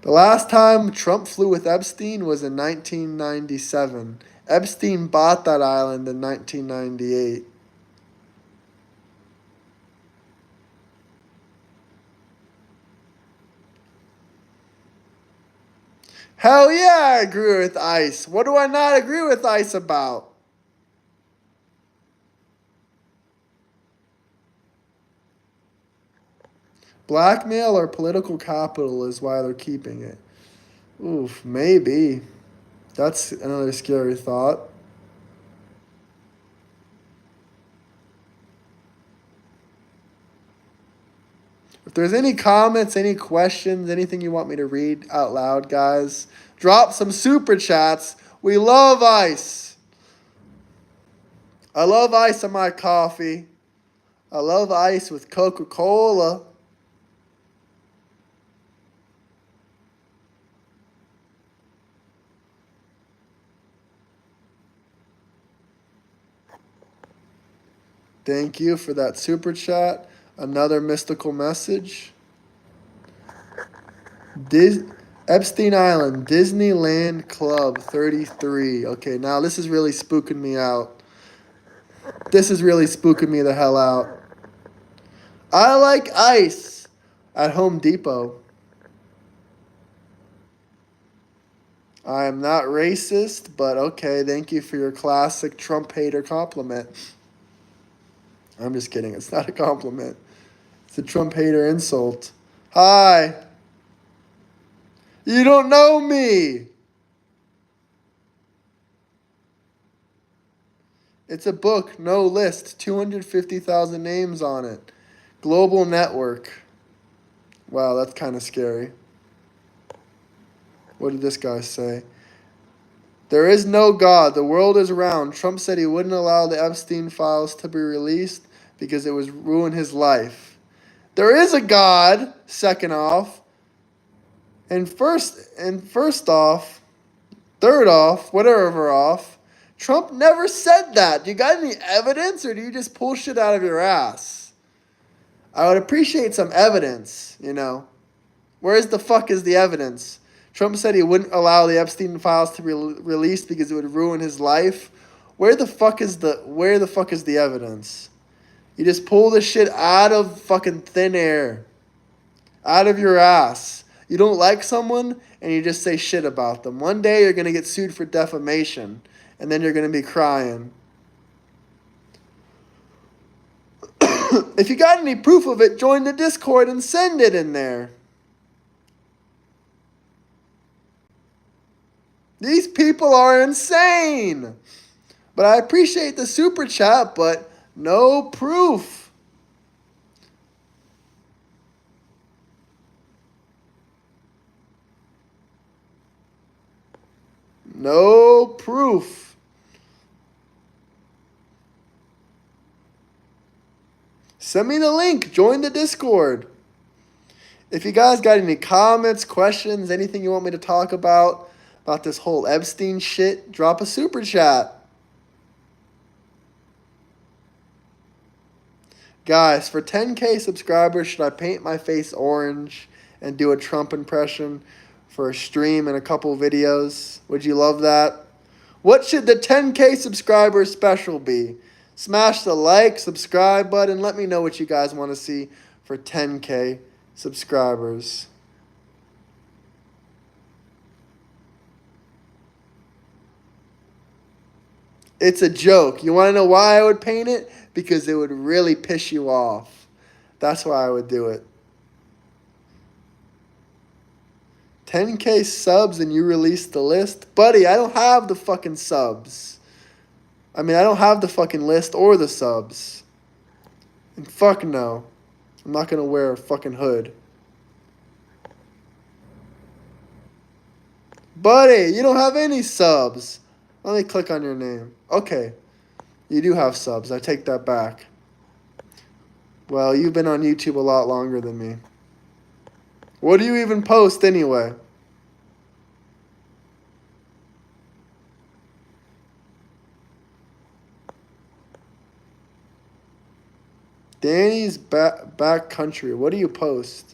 The last time Trump flew with Epstein was in 1997. Epstein bought that island in 1998. Hell yeah, I agree with ICE. What do I not agree with ICE about? Blackmail or political capital is why they're keeping it. Oof, maybe. That's another scary thought. If there's any comments, any questions, anything you want me to read out loud, guys, drop some super chats. We love ice. I love ice in my coffee. I love ice with Coca-Cola. Thank you for that super chat. Another mystical message. Epstein Island, Disneyland Club 33. Okay, now this is really spooking me out. This is really spooking me the hell out. I like ice at Home Depot. I am not racist, but okay, thank you for your classic Trump hater compliment. I'm just kidding. It's not a compliment. It's a Trump hater insult. Hi. You don't know me. It's a book, no list, 250,000 names on it. Global network. Wow, that's kind of scary. What did this guy say? There is no God. The world is round. Trump said he wouldn't allow the Epstein files to be released because it would ruin his life. There is a God, second off. And first off, third off, whatever off, Trump never said that. Do you got any evidence, or do you just pull shit out of your ass? I would appreciate some evidence, you know. Where's the fuck is the evidence? Trump said he wouldn't allow the Epstein files to be released because it would ruin his life. Where the fuck is the evidence? You just pull this shit out of fucking thin air. Out of your ass. You don't like someone and you just say shit about them. One day you're going to get sued for defamation and then you're going to be crying. If you got any proof of it, join the Discord and send it in there. These people are insane. But I appreciate the super chat, but no proof. No proof. Send me the link. Join the Discord. If you guys got any comments, questions, anything you want me to talk about this whole Epstein shit, drop a super chat. Guys, for 10K subscribers, should I paint my face orange and do a Trump impression for a stream and a couple videos? Would you love that? What should the 10K subscriber special be? Smash the like, subscribe button. Let me know what you guys want to see for 10K subscribers. It's a joke. You want to know why I would paint it? Because it would really piss you off. That's why I would do it. 10K subs and you release the list? Buddy, I don't have the fucking subs. I mean, I don't have the fucking list or the subs. And fuck no. I'm not going to wear a fucking hood. Buddy, you don't have any subs. Let me click on your name. Okay. You do have subs. I take that back. Well, you've been on YouTube a lot longer than me. What do you even post anyway? Danny's back country. What do you post?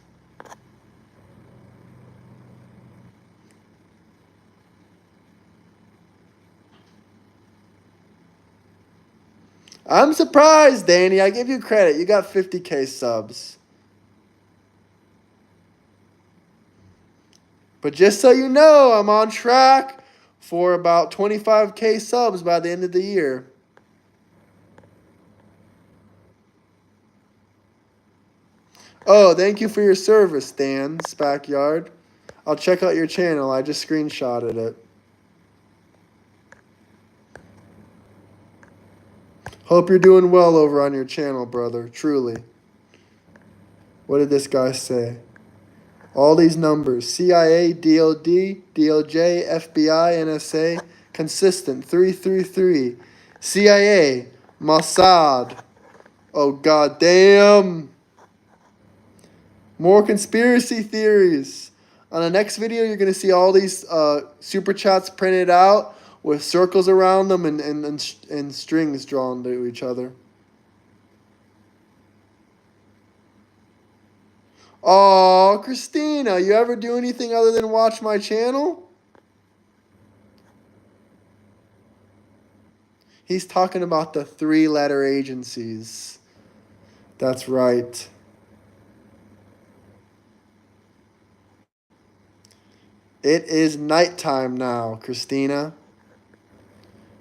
I'm surprised, Danny. I give you credit. You got 50K subs. But just so you know, I'm on track for about 25K subs by the end of the year. Oh, thank you for your service, Dan's Backyard. I'll check out your channel. I just screenshotted it. Hope you're doing well over on your channel, brother. Truly. What did this guy say? All these numbers. CIA, DOD, DOJ, FBI, NSA. Consistent. 333. CIA. Mossad. Oh, goddamn. More conspiracy theories. On the next video, you're going to see all these super chats printed out with circles around them and strings drawn to each other. Oh, Christina, you ever do anything other than watch my channel? He's talking about the 3-letter agencies. That's right. It is nighttime now, Christina.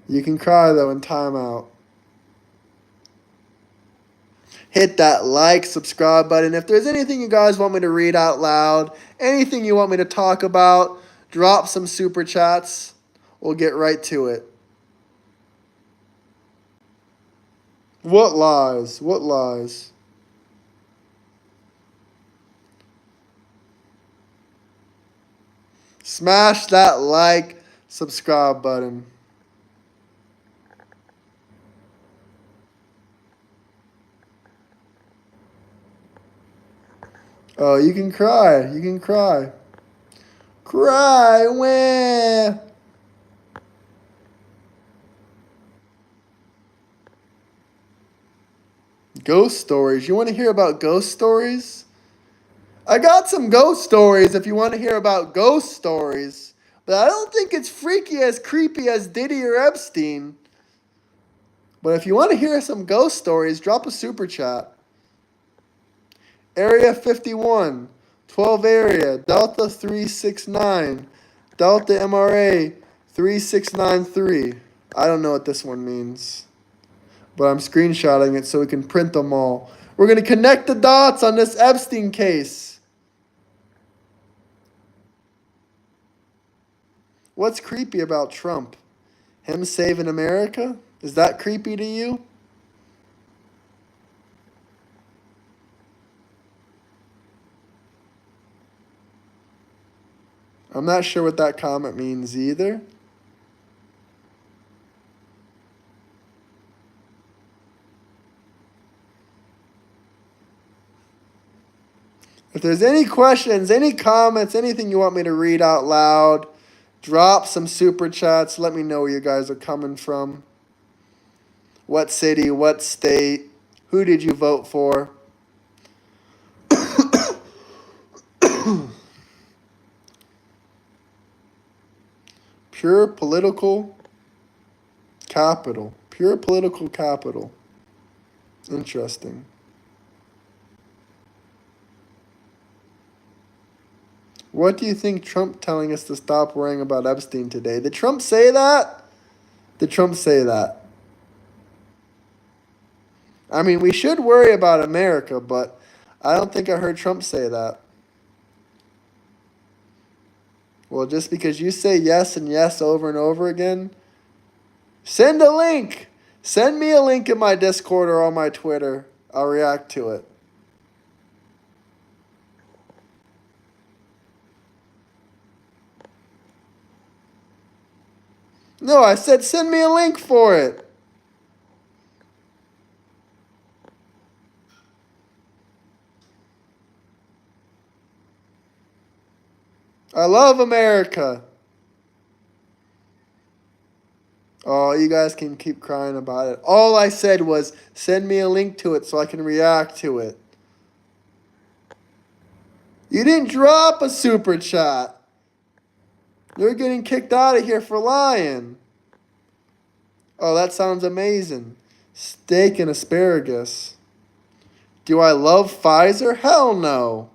You can cry, though, in timeout. Hit that like, subscribe button. If there's anything you guys want me to read out loud, anything you want me to talk about, drop some super chats. We'll get right to it. What lies? What lies? Smash that like, subscribe button. Oh, you can cry. You can cry. Cry, wah. Ghost stories. You want to hear about ghost stories? I got some ghost stories if you want to hear about ghost stories. But I don't think it's freaky as creepy as Diddy or Epstein. But if you want to hear some ghost stories, drop a super chat. Area 51, 12 area, Delta 369, Delta MRA 3693. I don't know what this one means, but I'm screenshotting it so we can print them all. We're going to connect the dots on this Epstein case. What's creepy about Trump? Him saving America? Is that creepy to you? I'm not sure what that comment means either. If there's any questions, any comments, anything you want me to read out loud, drop some super chats. Let me know where you guys are coming from. What city, what state, who did you vote for? Pure political capital. Pure political capital. Interesting. What do you think Trump telling us to stop worrying about Epstein today? Did Trump say that? Did Trump say that? I mean, we should worry about America, but I don't think I heard Trump say that. Well, just because you say yes and yes over and over again, send a link. Send me a link in my Discord or on my Twitter. I'll react to it. No, I said send me a link for it. I love America. Oh, you guys can keep crying about it. All I said was send me a link to it so I can react to it. You didn't drop a super chat. You're getting kicked out of here for lying. Oh, that sounds amazing. Steak and asparagus. Do I love Pfizer? Hell no.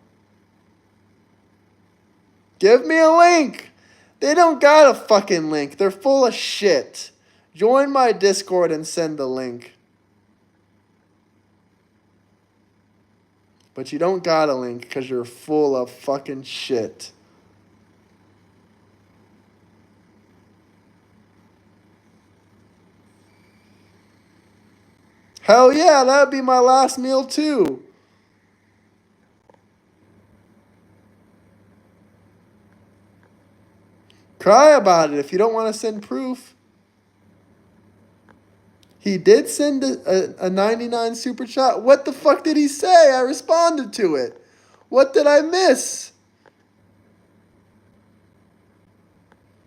Give me a link. They don't got a fucking link. They're full of shit. Join my Discord and send the link. But you don't got a link because you're full of fucking shit. Hell yeah, that'd be my last meal too. Cry about it if you don't want to send proof. He did send a 99 super chat. What the fuck did he say? I responded to it. What did I miss?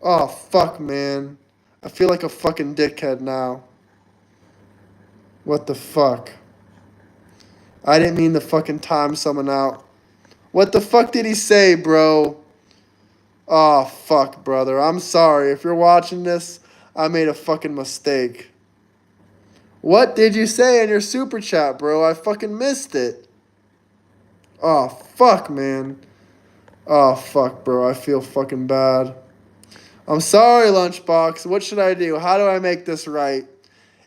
Oh, fuck, man. I feel like a fucking dickhead now. What the fuck? I didn't mean to fucking time someone out. What the fuck did he say, bro? Oh, fuck, brother. I'm sorry. If you're watching this, I made a fucking mistake. What did you say in your super chat, bro? I fucking missed it. Oh, fuck, man. Oh, fuck, bro. I feel fucking bad. I'm sorry, Lunchbox. What should I do? How do I make this right?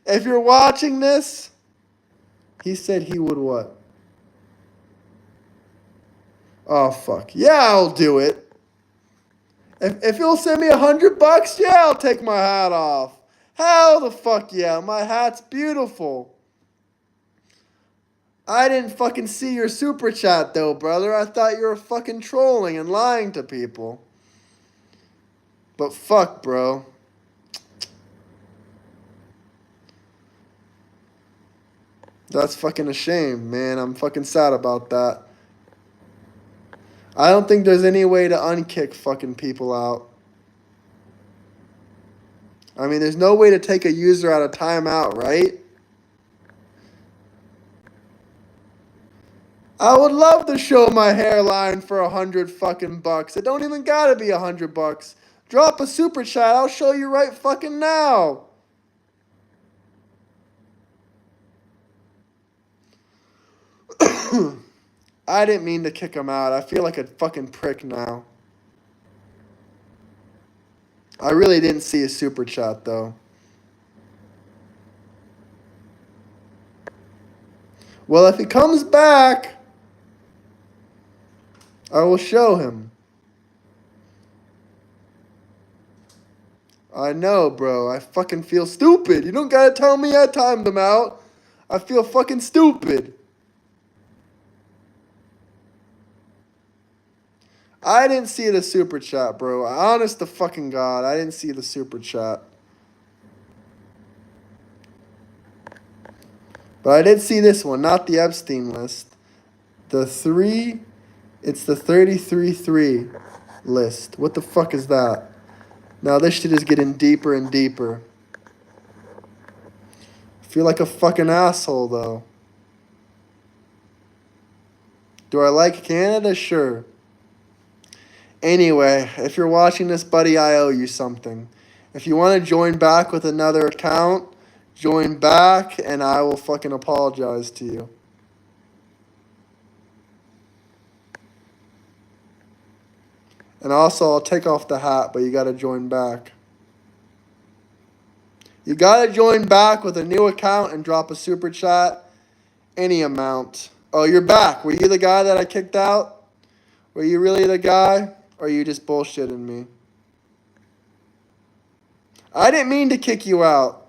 If you're watching this, he said he would what? Oh, fuck. Yeah, I'll do it. If you'll send me $100, yeah, I'll take my hat off. Hell the fuck yeah, my hat's beautiful. I didn't fucking see your super chat though, brother. I thought you were fucking trolling and lying to people. But fuck, bro. That's fucking a shame, man. I'm fucking sad about that. I don't think there's any way to unkick fucking people out. I mean, there's no way to take a user out of timeout, right? I would love to show my hairline for 100 fucking bucks. It don't even gotta be 100 bucks. Drop a super chat. I'll show you right fucking now. I didn't mean to kick him out. I feel like a fucking prick now. I really didn't see a super chat though. Well, if he comes back, I will show him. I know, bro. I fucking feel stupid. You don't gotta tell me I timed him out. I feel fucking stupid. I didn't see the super chat, bro. Honest to fucking God, I didn't see the super chat. But I did see this one, not the Epstein list. It's the 33-3 list. What the fuck is that? Now this shit is getting deeper and deeper. I feel like a fucking asshole, though. Do I like Canada? Sure. Anyway, if you're watching this, buddy, I owe you something. If you want to join back with another account, join back, and I will fucking apologize to you. And also, I'll take off the hat, but you got to join back. You got to join back with a new account and drop a super chat. Any amount. Oh, you're back. Were you the guy that I kicked out? Were you really the guy? Or are you just bullshitting me? I didn't mean to kick you out.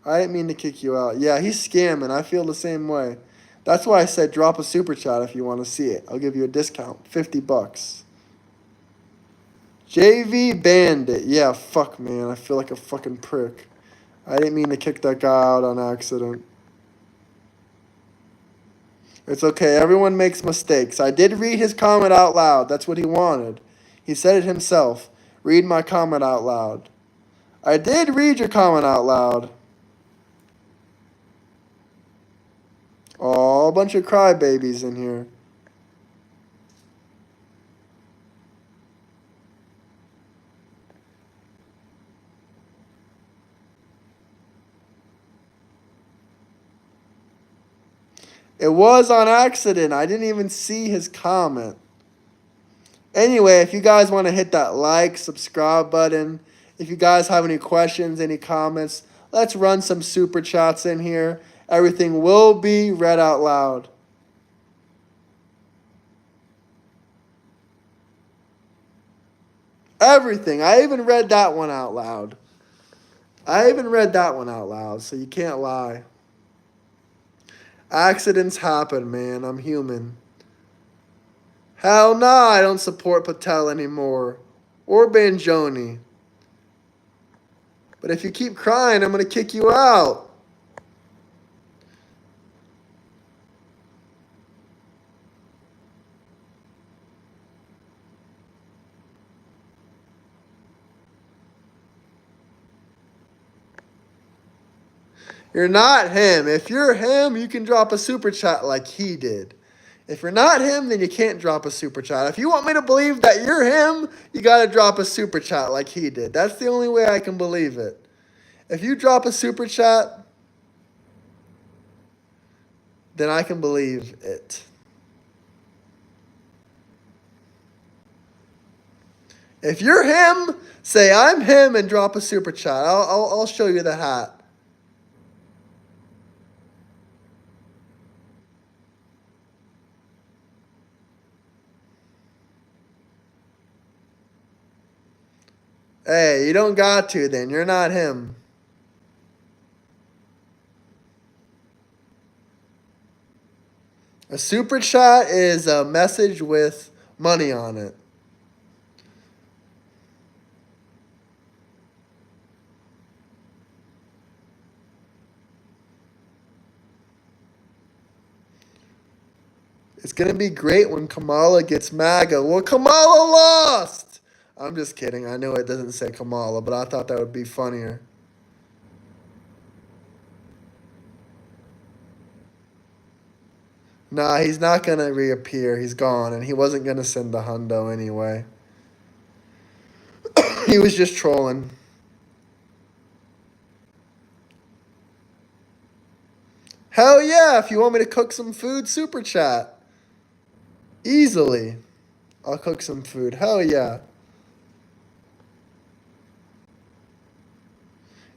I didn't mean to kick you out. Yeah, he's scamming. I feel the same way. That's why I said drop a super chat if you want to see it. I'll give you a discount. 50 bucks. JV Bandit. Yeah, fuck, man. I feel like a fucking prick. I didn't mean to kick that guy out on accident. It's okay. Everyone makes mistakes. I did read his comment out loud. That's what he wanted. He said it himself. Read my comment out loud. I did read your comment out loud. Oh, a bunch of crybabies in here. It was on accident. I didn't even see his comment. Anyway, if you guys want to hit that like, subscribe button, if you guys have any questions, any comments, let's run some super chats in here. Everything will be read out loud. Everything. I even read that one out loud. So you can't lie. Accidents happen, man. I'm human. Hell nah, I don't support Patel anymore. Or Banjoni. But if you keep crying, I'm going to kick you out. You're not him. If you're him, you can drop a super chat like he did. If you're not him, then you can't drop a super chat. If you want me to believe that you're him, you got to drop a super chat like he did. That's the only way I can believe it. If you drop a super chat, then I can believe it. If you're him, say I'm him and drop a super chat. I'll show you the hat. Hey, you don't got to then. You're not him. A super chat is a message with money on it. It's going to be great when Kamala gets MAGA. Well, Kamala lost! I'm just kidding. I know it doesn't say Kamala, but I thought that would be funnier. Nah, he's not gonna reappear. He's gone, and he wasn't gonna send the hundo anyway. He was just trolling. Hell yeah, if you want me to cook some food, super chat. Easily. I'll cook some food. Hell yeah.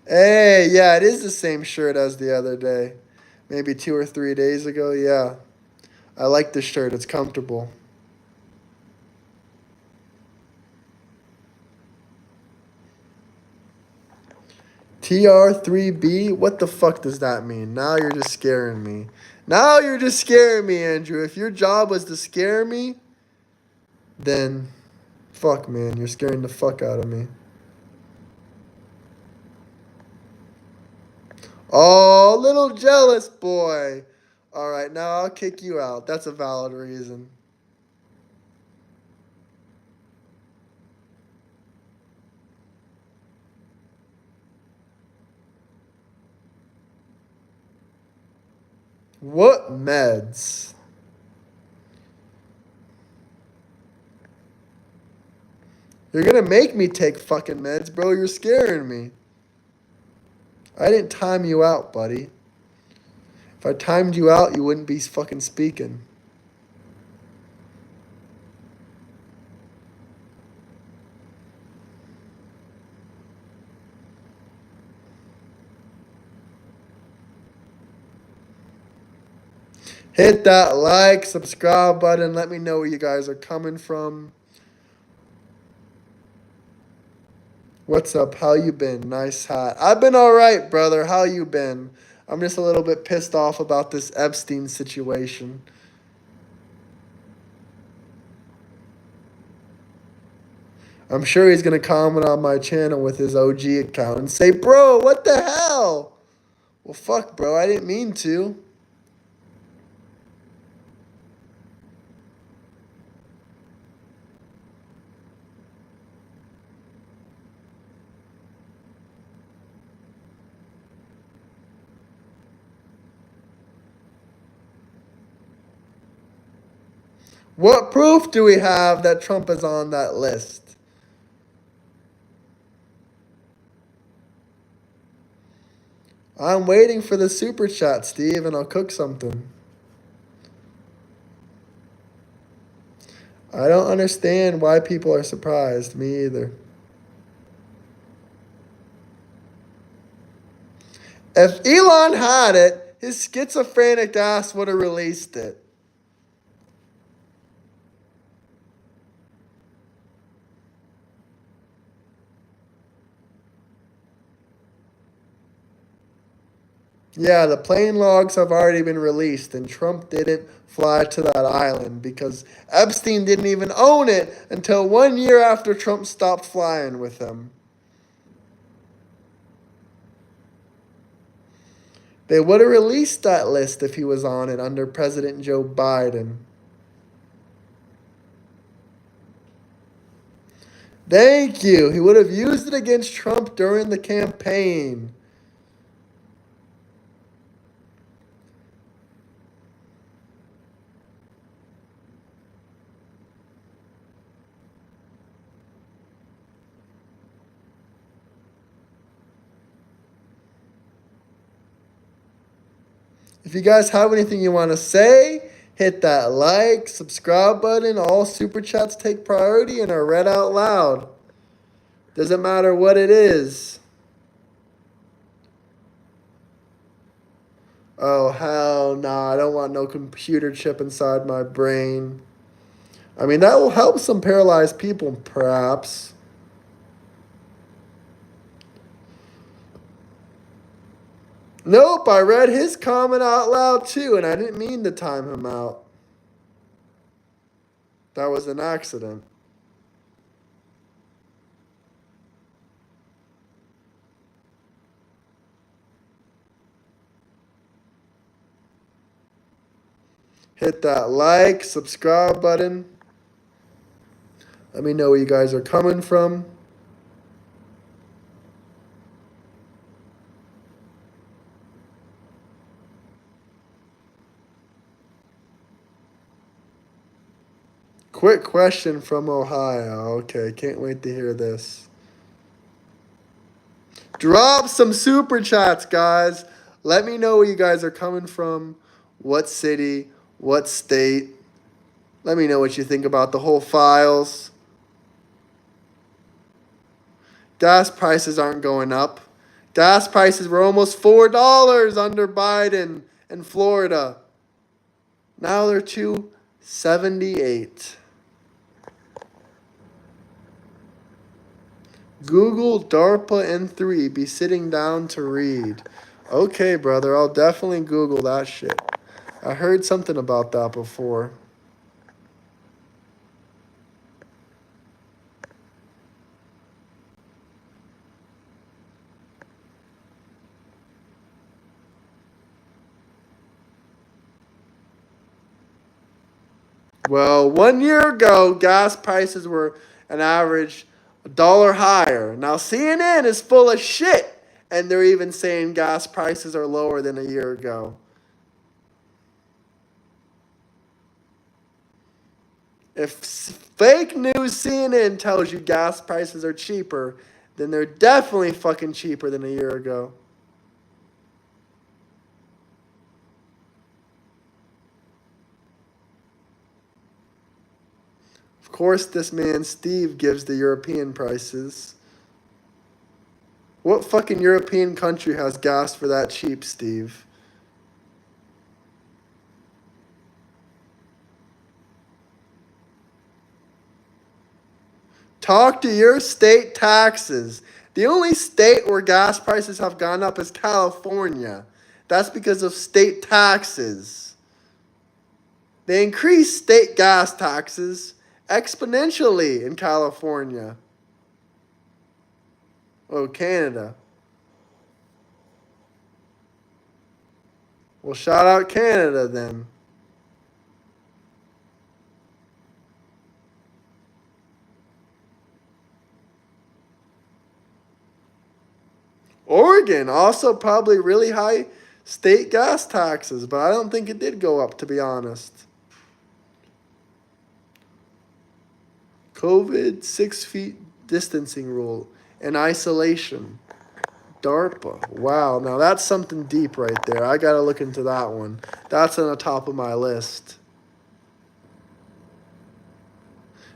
Hey, yeah, it is the same shirt as the other day. Maybe 2 or 3 days ago, yeah. I like this shirt. It's comfortable. TR3B? What the fuck does that mean? Now you're just scaring me. Now you're just scaring me, Andrew. If your job was to scare me, then fuck, man. You're scaring the fuck out of me. Oh, little jealous boy. All right, now I'll kick you out. That's a valid reason. What meds? You're gonna make me take fucking meds, bro. You're scaring me. I didn't time you out, buddy. If I timed you out, you wouldn't be fucking speaking. Hit that like, subscribe button. Let me know where you guys are coming from. What's up? How you been? Nice hat. I've been all right, brother. How you been? I'm just a little bit pissed off about this Epstein situation. I'm sure he's going to comment on my channel with his OG account and say, bro, what the hell? Well, fuck, bro. I didn't mean to. What proof do we have that Trump is on that list? I'm waiting for the super chat, Steve, and I'll cook something. I don't understand why people are surprised. Me either. If Elon had it, his schizophrenic ass would have released it. Yeah, the plane logs have already been released, and Trump didn't fly to that island because Epstein didn't even own it until 1 year after Trump stopped flying with him. They would have released that list if he was on it under President Joe Biden. Thank you. He would have used it against Trump during the campaign. If you guys have anything you want to say, hit that like, subscribe button. All super chats take priority and are read out loud. Doesn't matter what it is. Oh, hell nah. I don't want no computer chip inside my brain. I mean, that will help some paralyzed people, perhaps. Nope, I read his comment out loud too, and I didn't mean to time him out. That was an accident. Hit that like, subscribe button. Let me know where you guys are coming from. Quick question from Ohio. Okay, can't wait to hear this. Drop some super chats, guys. Let me know where you guys are coming from. What city? What state? Let me know what you think about the whole files. Gas prices aren't going up. Gas prices were almost $4 under Biden in Florida. Now they're $2.78. Google DARPA N3. Be sitting down to read. Okay, brother. I'll definitely Google that shit. I heard something about that before. Well, 1 year ago, gas prices were an average $1 higher. Now, CNN is full of shit, and they're even saying gas prices are lower than a year ago. If fake news CNN tells you gas prices are cheaper, then they're definitely fucking cheaper than a year ago. Of course, this man Steve gives the European prices. What fucking European country has gas for that cheap, Steve? Talk to your state taxes. The only state where gas prices have gone up is California. That's because of state taxes. They increase state gas taxes exponentially in California. Oh, Canada. Well, shout out Canada then. Oregon, also probably really high state gas taxes, but I don't think it did go up, to be honest. COVID, 6 feet distancing rule, and isolation. DARPA. Wow, now that's something deep right there. I gotta look into that one. That's on the top of my list.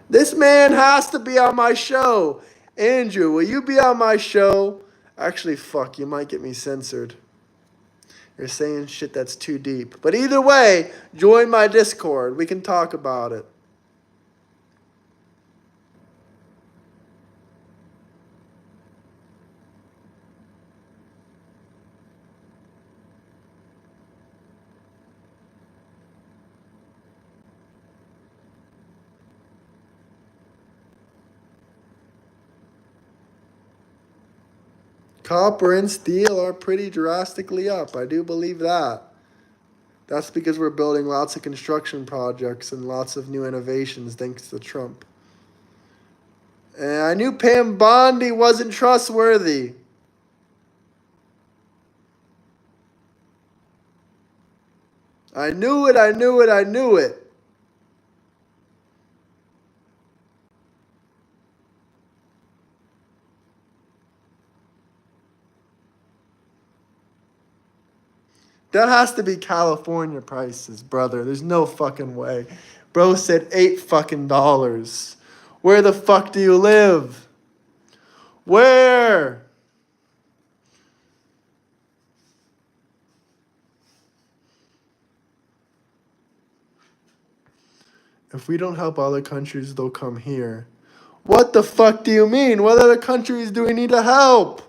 This man has to be on my show. Andrew, will you be on my show? Actually, fuck, you might get me censored. You're saying shit that's too deep. But either way, join my Discord. We can talk about it. Copper and steel are pretty drastically up. I do believe that. That's because we're building lots of construction projects and lots of new innovations thanks to Trump. And I knew Pam Bondi wasn't trustworthy. I knew it, I knew it, I knew it. That has to be California prices, brother. There's no fucking way. Bro said $8 fucking dollars. Where the fuck do you live? Where? If we don't help other countries, they'll come here. What the fuck do you mean? What other countries do we need to help?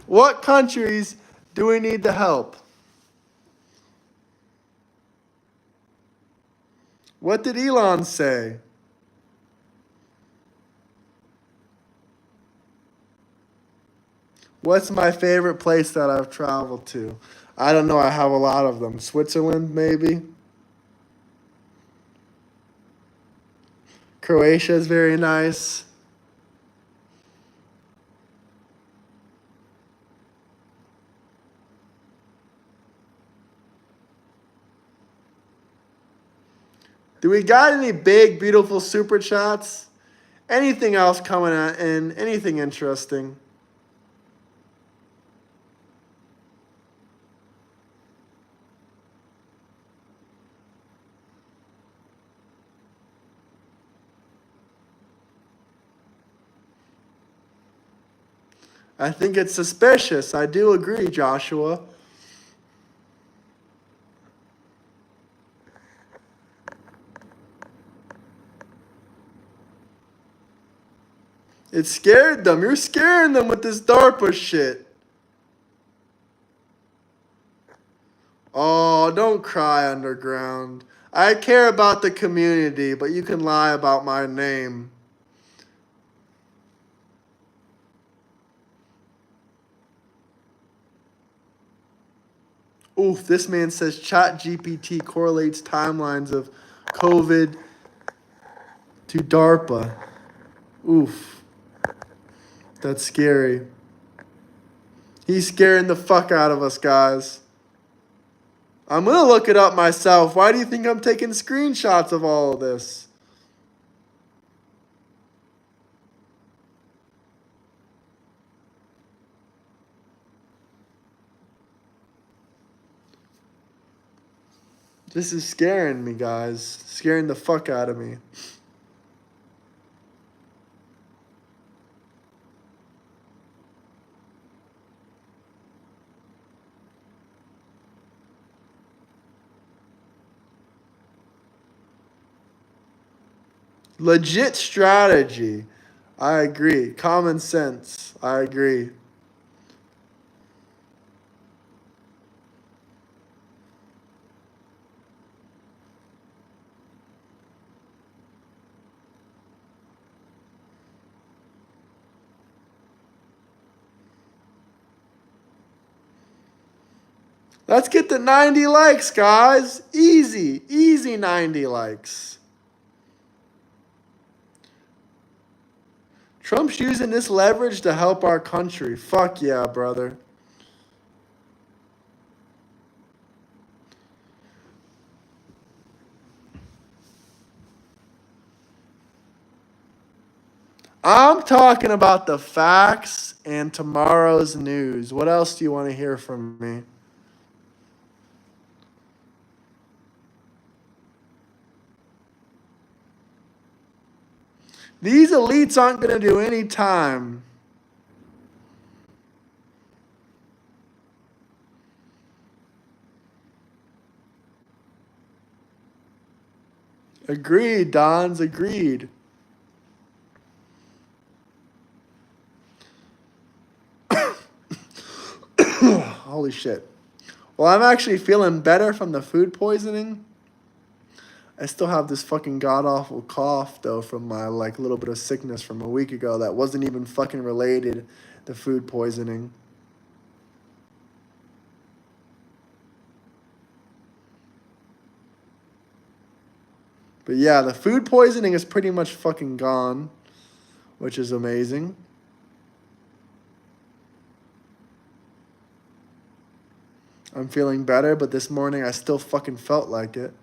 What countries do we need to help? What did Elon say? What's my favorite place that I've traveled to? I don't know. I have a lot of them. Switzerland, maybe. Croatia is very nice. Do we got any big, beautiful super chats? Anything else coming in? Anything interesting? I think it's suspicious. I do agree, Joshua. It scared them. You're scaring them with this DARPA shit. Oh, don't cry, Underground. I care about the community, but you can lie about my name. Oof, this man says ChatGPT correlates timelines of COVID to DARPA. Oof. That's scary. He's scaring the fuck out of us, guys. I'm going to look it up myself. Why do you think I'm taking screenshots of all of this? This is scaring me, guys. Scaring the fuck out of me. Legit strategy. I agree. Common sense. I agree. Let's get to 90 likes, guys. Easy. Easy 90 likes. Trump's using this leverage to help our country. Fuck yeah, brother. I'm talking about the facts and tomorrow's news. What else do you want to hear from me? These elites aren't going to do any time. Agreed, Dons. Agreed. Holy shit. Well, I'm actually feeling better from the food poisoning. I still have this fucking god-awful cough, though, from my, little bit of sickness from a week ago that wasn't even fucking related to food poisoning. But yeah, the food poisoning is pretty much fucking gone, which is amazing. I'm feeling better, but this morning I still fucking felt like it.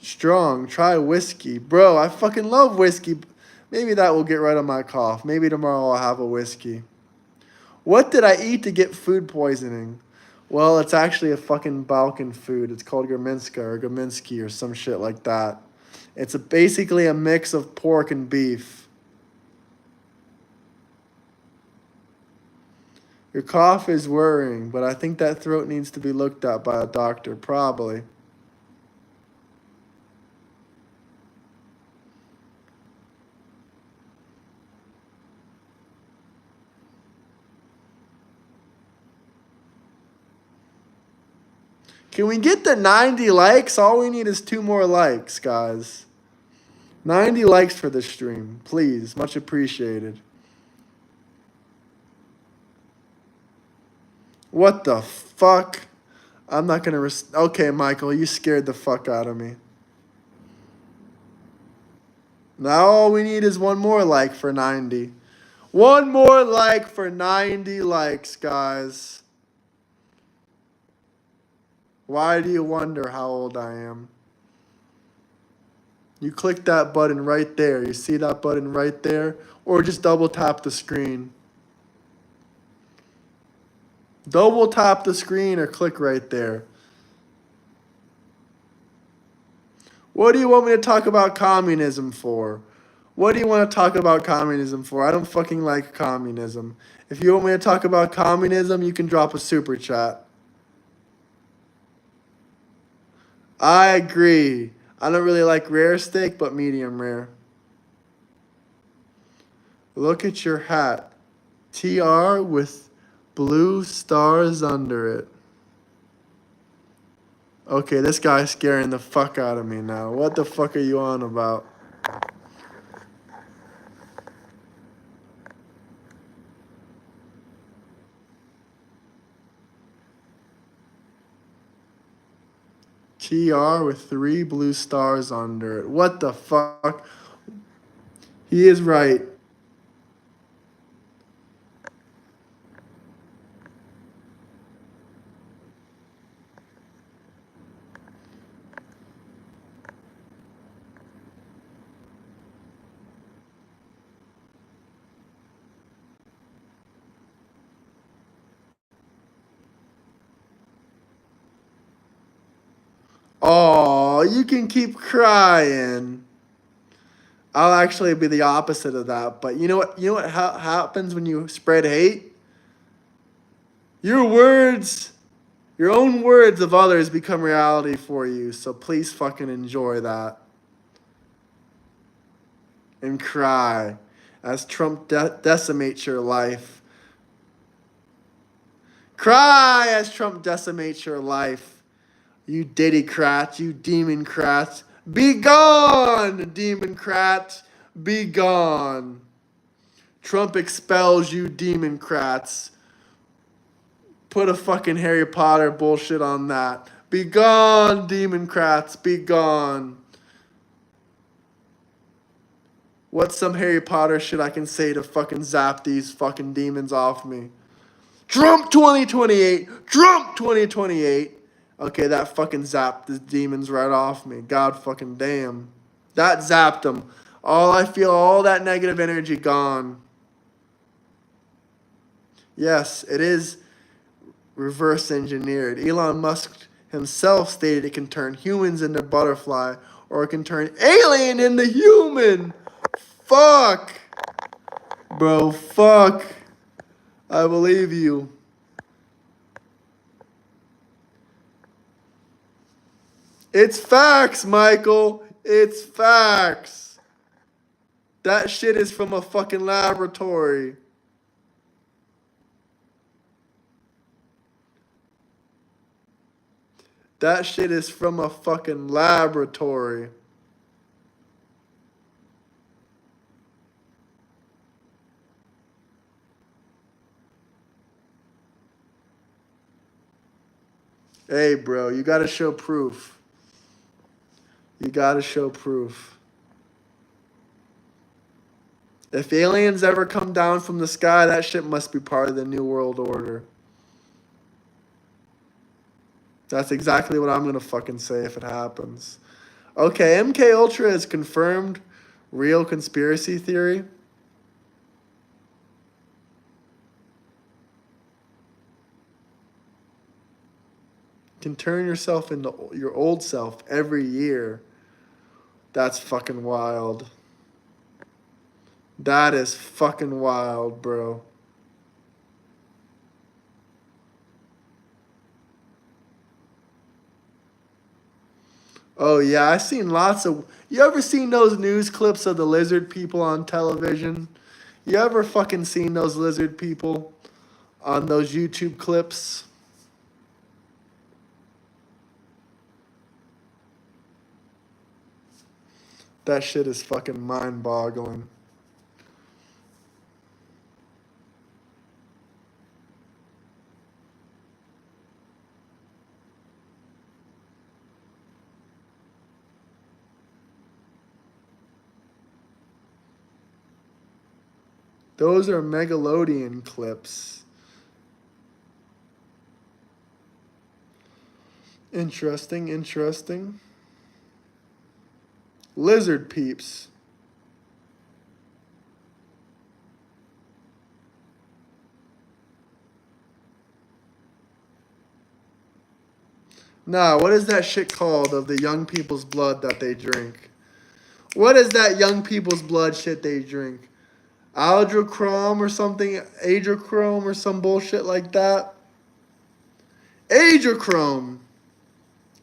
Strong. Try whiskey. Bro, I fucking love whiskey. Maybe that will get rid of my cough. Maybe tomorrow I'll have a whiskey. What did I eat to get food poisoning? Well, it's actually a fucking Balkan food. It's called Germinska or Gominski or some shit like that. It's basically a mix of pork and beef. Your cough is worrying, but I think that throat needs to be looked at by a doctor, probably. Can we get the 90 likes? All we need is 2 more likes, guys. 90 likes for this stream, please. Much appreciated. What the fuck? I'm not going to... Okay, Michael, you scared the fuck out of me. Now all we need is 1 more like for 90. 1 more like for 90 likes, guys. Why do you wonder how old I am? You click that button right there. You see that button right there? Or just double tap the screen. Double tap the screen or click right there. What do you want me to talk about communism for? What do you want to talk about communism for? I don't fucking like communism. If you want me to talk about communism, you can drop a super chat. I agree. I don't really like rare steak, but medium rare. Look at your hat. TR with blue stars under it. Okay, this guy's scaring the fuck out of me now. What the fuck are you on about? TR with 3 blue stars under it. What the fuck? He is right. Oh, you can keep crying. I'll actually be the opposite of that. But you know what? You know what happens when you spread hate? Your words, your own words of others become reality for you. So please fucking enjoy that and cry as Trump decimates your life. Cry as Trump decimates your life. You Diddycrats, you Demoncrats. Be gone, Demoncrats. Be gone. Trump expels you Demoncrats. Put a fucking Harry Potter bullshit on that. Be gone, Demoncrats. Be gone. What's some Harry Potter shit I can say to fucking zap these fucking demons off me? Trump 2028. Trump 2028. Okay, that fucking zapped the demons right off me. God fucking damn. That zapped them. I feel all that negative energy gone. Yes, it is reverse engineered. Elon Musk himself stated it can turn humans into butterfly or it can turn alien into human. Fuck. Bro, fuck. I believe you. It's facts, Michael. It's facts. That shit is from a fucking laboratory. That shit is from a fucking laboratory. Hey, bro, you gotta show proof. You gotta show proof. If aliens ever come down from the sky, that shit must be part of the New World Order. That's exactly what I'm gonna fucking say if it happens. Okay, MK Ultra is confirmed real conspiracy theory. You can turn yourself into your old self every year. That's fucking wild. That is fucking wild, bro. Oh yeah, I've seen lots of. You ever seen those news clips of the lizard people on television? You ever fucking seen those lizard people on those YouTube clips? That shit is fucking mind-boggling. Those are Megalodian clips. Interesting, interesting. Lizard peeps. Nah, what is that shit called of the young people's blood that they drink? What is that young people's blood shit they drink? Adrenochrome or something? Adrenochrome or some bullshit like that? Adrenochrome.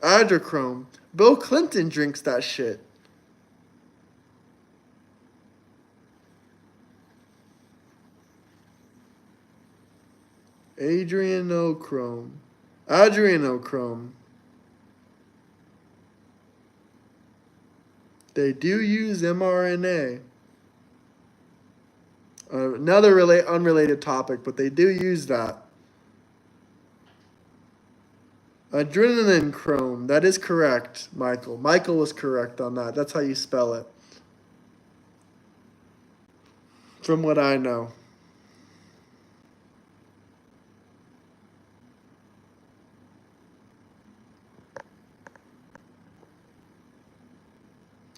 Adrenochrome. Bill Clinton drinks that shit. Adrenochrome. Adrenochrome. They do use mRNA. Another unrelated topic, but they do use that. Adrenochrome. That is correct, Michael. Michael was correct on that. That's how you spell it. From what I know.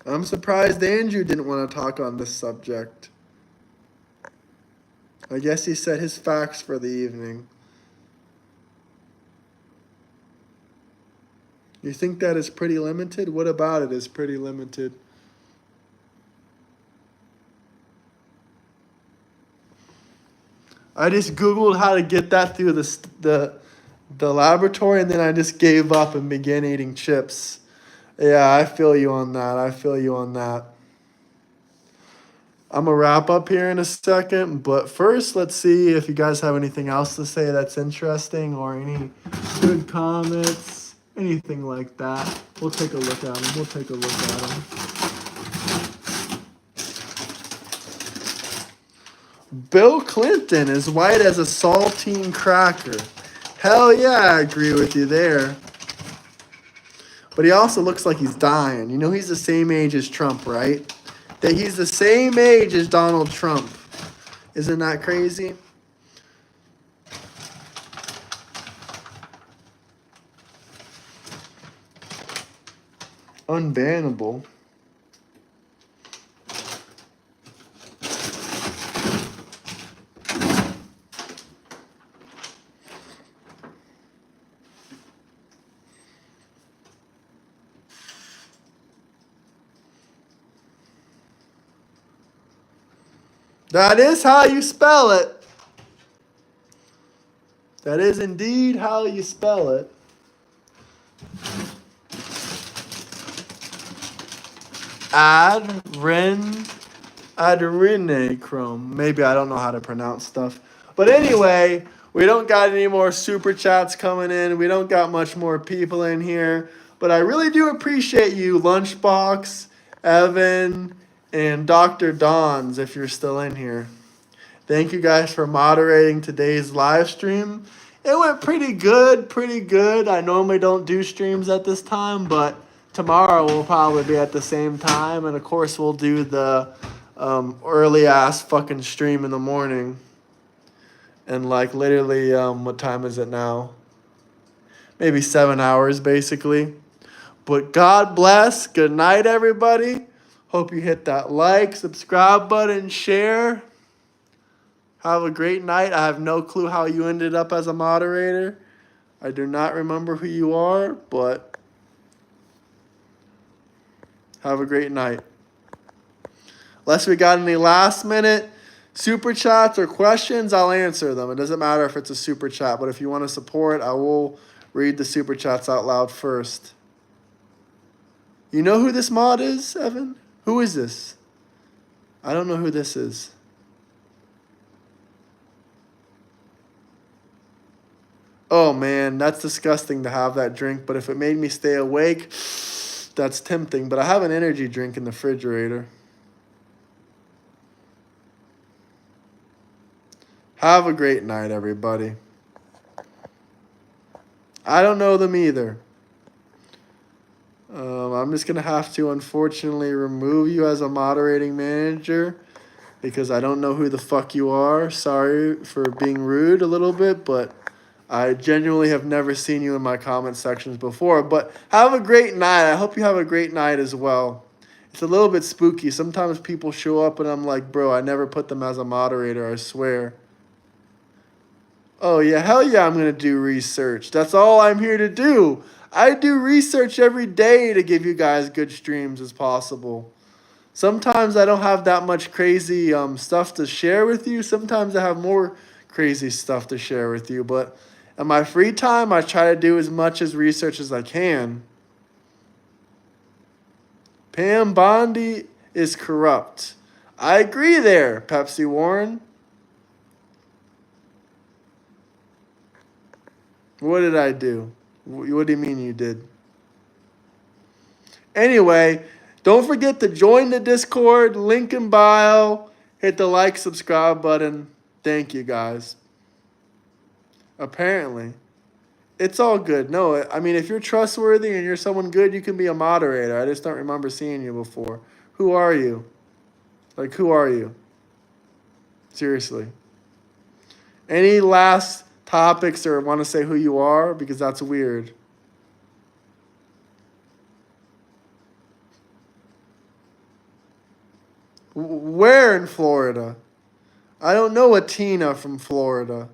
I'm surprised Andrew didn't want to talk on this subject. I guess he said his facts for the evening. You think that is pretty limited? What about it is pretty limited? I just Googled how to get that through the laboratory, and then I just gave up and began eating chips. Yeah, I feel you on that. I feel you on that. I'm going to wrap up here in a second, but first, let's see if you guys have anything else to say that's interesting or any good comments, anything like that. We'll take a look at them. We'll take a look at them. Bill Clinton is white as a saltine cracker. Hell yeah, I agree with you there. But he also looks like he's dying. You know he's the same age as Trump, right? That he's the same age as Donald Trump. Isn't that crazy? Unbannable. That is how you spell it. That is indeed how you spell it. Adrenochrome. Maybe I don't know how to pronounce stuff. But anyway, we don't got any more super chats coming in. We don't got much more people in here. But I really do appreciate you, Lunchbox, Evan, and Dr. Dons, if you're still in here. Thank you guys for moderating today's live stream. It went pretty good, pretty good. I normally don't do streams at this time, but tomorrow will probably be at the same time. And, of course, we'll do the early-ass fucking stream in the morning. And, like, literally, what time is it now? Maybe 7 hours, basically. But God bless. Good night, everybody. Hope you hit that like, subscribe button, share. Have a great night. I have no clue how you ended up as a moderator. I do not remember who you are, but have a great night. Unless we got any last minute super chats or questions, I'll answer them. It doesn't matter if it's a super chat, but if you want to support, I will read the super chats out loud first. You know who this mod is, Evan? Who is this? I don't know who this is. Oh, man, that's disgusting to have that drink, but if it made me stay awake, that's tempting. But I have an energy drink in the refrigerator. Have a great night, everybody. I don't know them either. I'm just going to have to, unfortunately, remove you as a moderating manager because I don't know who the fuck you are. Sorry for being rude a little bit, but I genuinely have never seen you in my comment sections before, but have a great night. I hope you have a great night as well. It's a little bit spooky. Sometimes people show up and I'm like, bro, I never put them as a moderator, I swear. Oh, yeah, hell yeah, I'm going to do research. That's all I'm here to do. I do research every day to give you guys good streams as possible. Sometimes I don't have that much crazy stuff to share with you. Sometimes I have more crazy stuff to share with you. But in my free time, I try to do as much as research as I can. Pam Bondi is corrupt. I agree there, Pepsi Warren. What did I do? What do you mean you did? Anyway, don't forget to join the Discord, link in bio, hit the like, subscribe button. Thank you, guys. Apparently. It's all good. No, I mean, if you're trustworthy and you're someone good, you can be a moderator. I just don't remember seeing you before. Who are you? Like, who are you? Seriously. Any last topics or want to say who you are? Because that's weird. Where in Florida? I don't know a Tina from Florida.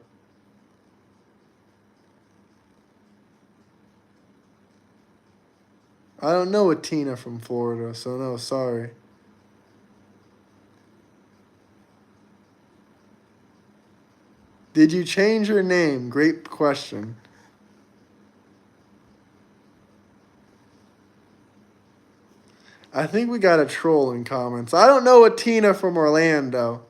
I don't know a Tina from Florida, so no, sorry. Did you change your name? Great question. I think we got a troll in comments. I don't know a Tina from Orlando.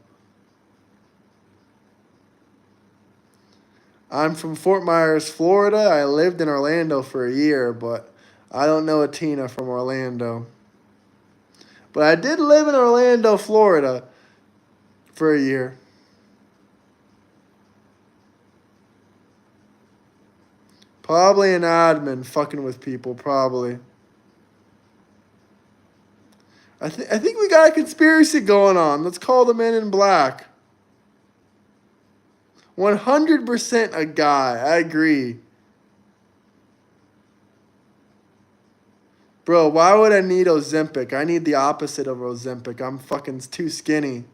I'm from Fort Myers, Florida. I lived in Orlando for a year, but I don't know a Tina from Orlando. But I did live in Orlando, Florida for a year. Probably an admin fucking with people, probably. I think we got a conspiracy going on. Let's call the Men in Black. 100% a guy. I agree. Bro, why would I need Ozempic? I need the opposite of Ozempic. I'm fucking too skinny.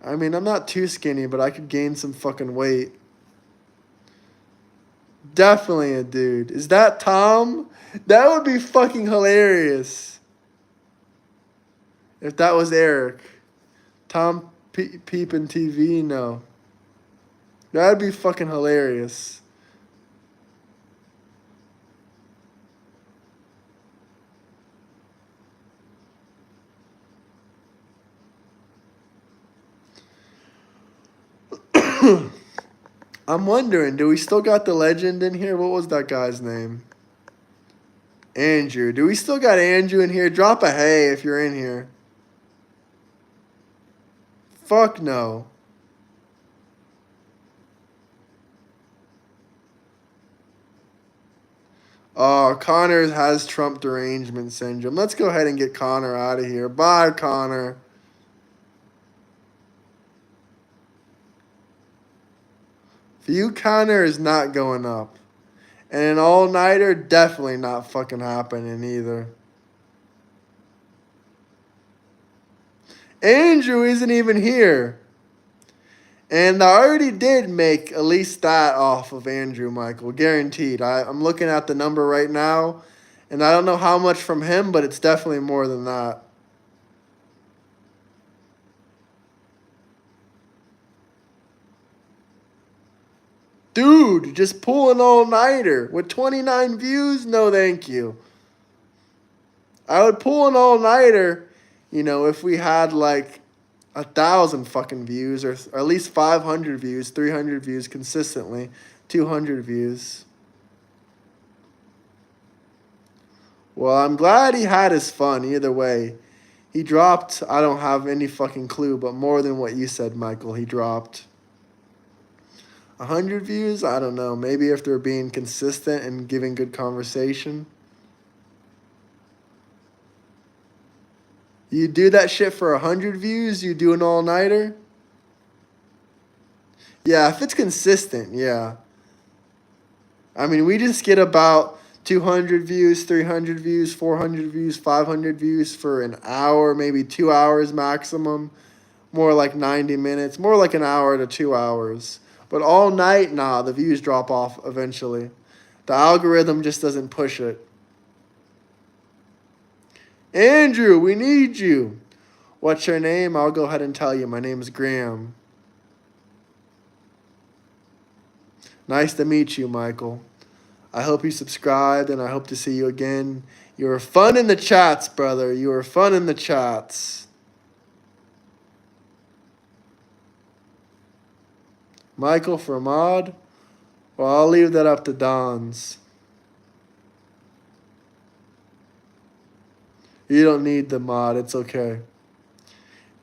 I mean, I'm not too skinny, but I could gain some fucking weight. Definitely a dude. Is that Tom? That would be fucking hilarious. If that was Eric. Tom Peepin' TV? No. That'd be fucking hilarious. I'm wondering, do we still got the legend in here? What was that guy's name? Andrew. Do we still got Andrew in here? Drop a hey if you're in here. Fuck no. Oh, Connor has Trump derangement syndrome. Let's go ahead and get Connor out of here. Bye, Connor. View counter is not going up. And an all-nighter, definitely not fucking happening either. Andrew isn't even here. And I already did make at least that off of Andrew, Michael. Guaranteed. I'm looking at the number right now. And I don't know how much from him, but it's definitely more than that. Dude, just pull an all-nighter. With 29 views? No, thank you. I would pull an all-nighter, if we had like 1,000 fucking views or at least 500 views, 300 views consistently, 200 views. Well, I'm glad he had his fun either way. He dropped, I don't have any fucking clue, but more than what you said, Michael, he dropped. 100 views? I don't know. Maybe if they're being consistent and giving good conversation. You do that shit for 100 views? You do an all-nighter? Yeah, if it's consistent, yeah. I mean, we just get about 200 views, 300 views, 400 views, 500 views for an hour, maybe 2 hours maximum. More like 90 minutes, more like an hour to 2 hours. But all night, nah, the views drop off eventually. The algorithm just doesn't push it. Andrew, we need you. What's your name? I'll go ahead and tell you. My name is Graham. Nice to meet you, Michael. I hope you subscribed, and I hope to see you again. You were fun in the chats, brother. You were fun in the chats. Michael for mod? Well, I'll leave that up to Don's. You don't need the mod. It's okay.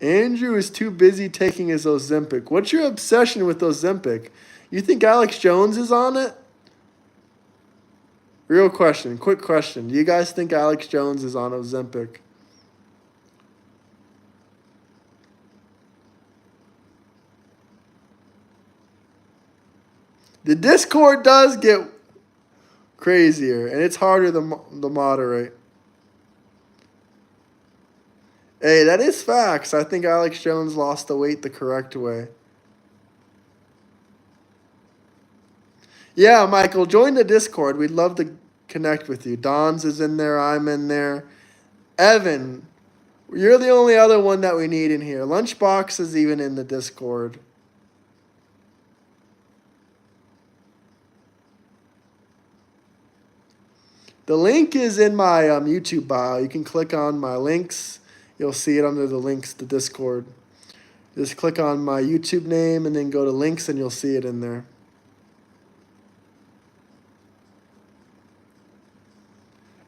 Andrew is too busy taking his Ozempic. What's your obsession with Ozempic? You think Alex Jones is on it? Real question. Quick question. Do you guys think Alex Jones is on Ozempic? The Discord does get crazier, and it's harder to moderate. Hey, that is facts. I think Alex Jones lost the weight the correct way. Yeah, Michael, join the Discord. We'd love to connect with you. Don's is in there. I'm in there. Evan, you're the only other one that we need in here. Lunchbox is even in the Discord. The link is in my YouTube bio. You can click on my links. You'll see it under the links to Discord. Just click on my YouTube name and then go to links and you'll see it in there.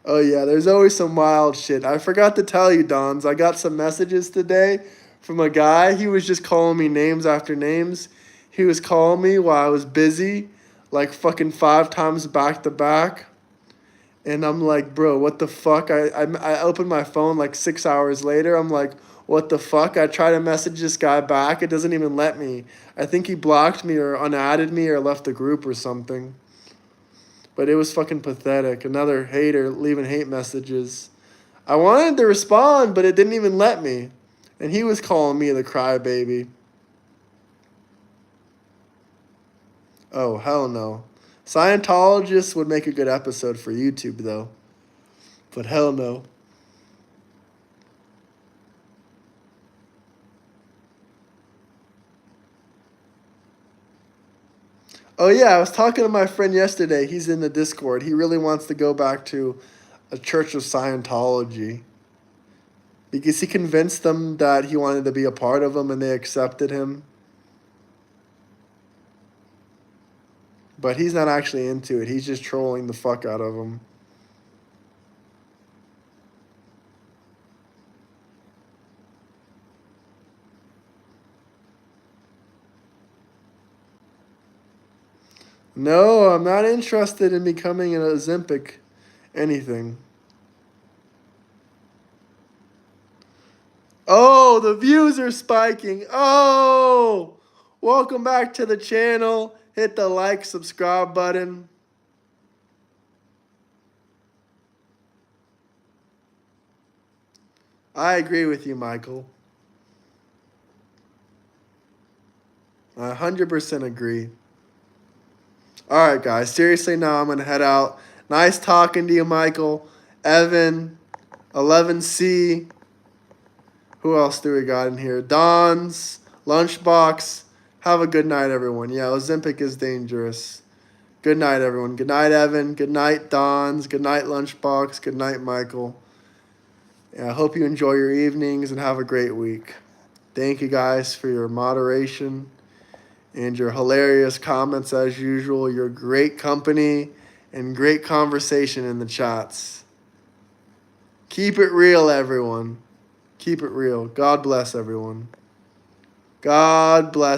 Oh, yeah, there's always some wild shit. I forgot to tell you, Dons. I got some messages today from a guy. He was just calling me names after names. He was calling me while I was busy, like fucking 5 times back to back. And I'm like, bro, what the fuck? I opened my phone like 6 hours later. I'm like, what the fuck? I try to message this guy back. It doesn't even let me. I think he blocked me or unadded me or left the group or something. But it was fucking pathetic. Another hater leaving hate messages. I wanted to respond, but it didn't even let me. And he was calling me the crybaby. Oh, hell no. Scientologists would make a good episode for YouTube, though. But hell no. Oh, yeah, I was talking to my friend yesterday. He's in the Discord. He really wants to go back to a Church of Scientology. Because he convinced them that he wanted to be a part of them and they accepted him. But he's not actually into it. He's just trolling the fuck out of them. No, I'm not interested in becoming an Ozempic anything. Oh, the views are spiking. Oh, welcome back to the channel. Hit the like, subscribe button. I agree with you, Michael. I 100% agree. All right, guys. Seriously, now I'm going to head out. Nice talking to you, Michael. Evan, 11C. Who else do we got in here? Don's, Lunchbox. Have a good night, everyone. Yeah, Ozempic is dangerous. Good night, everyone. Good night, Evan. Good night, Don's. Good night, Lunchbox. Good night, Michael. Yeah, I hope you enjoy your evenings and have a great week. Thank you, guys, for your moderation and your hilarious comments as usual. Your great company and great conversation in the chats. Keep it real, everyone. Keep it real. God bless everyone. God bless.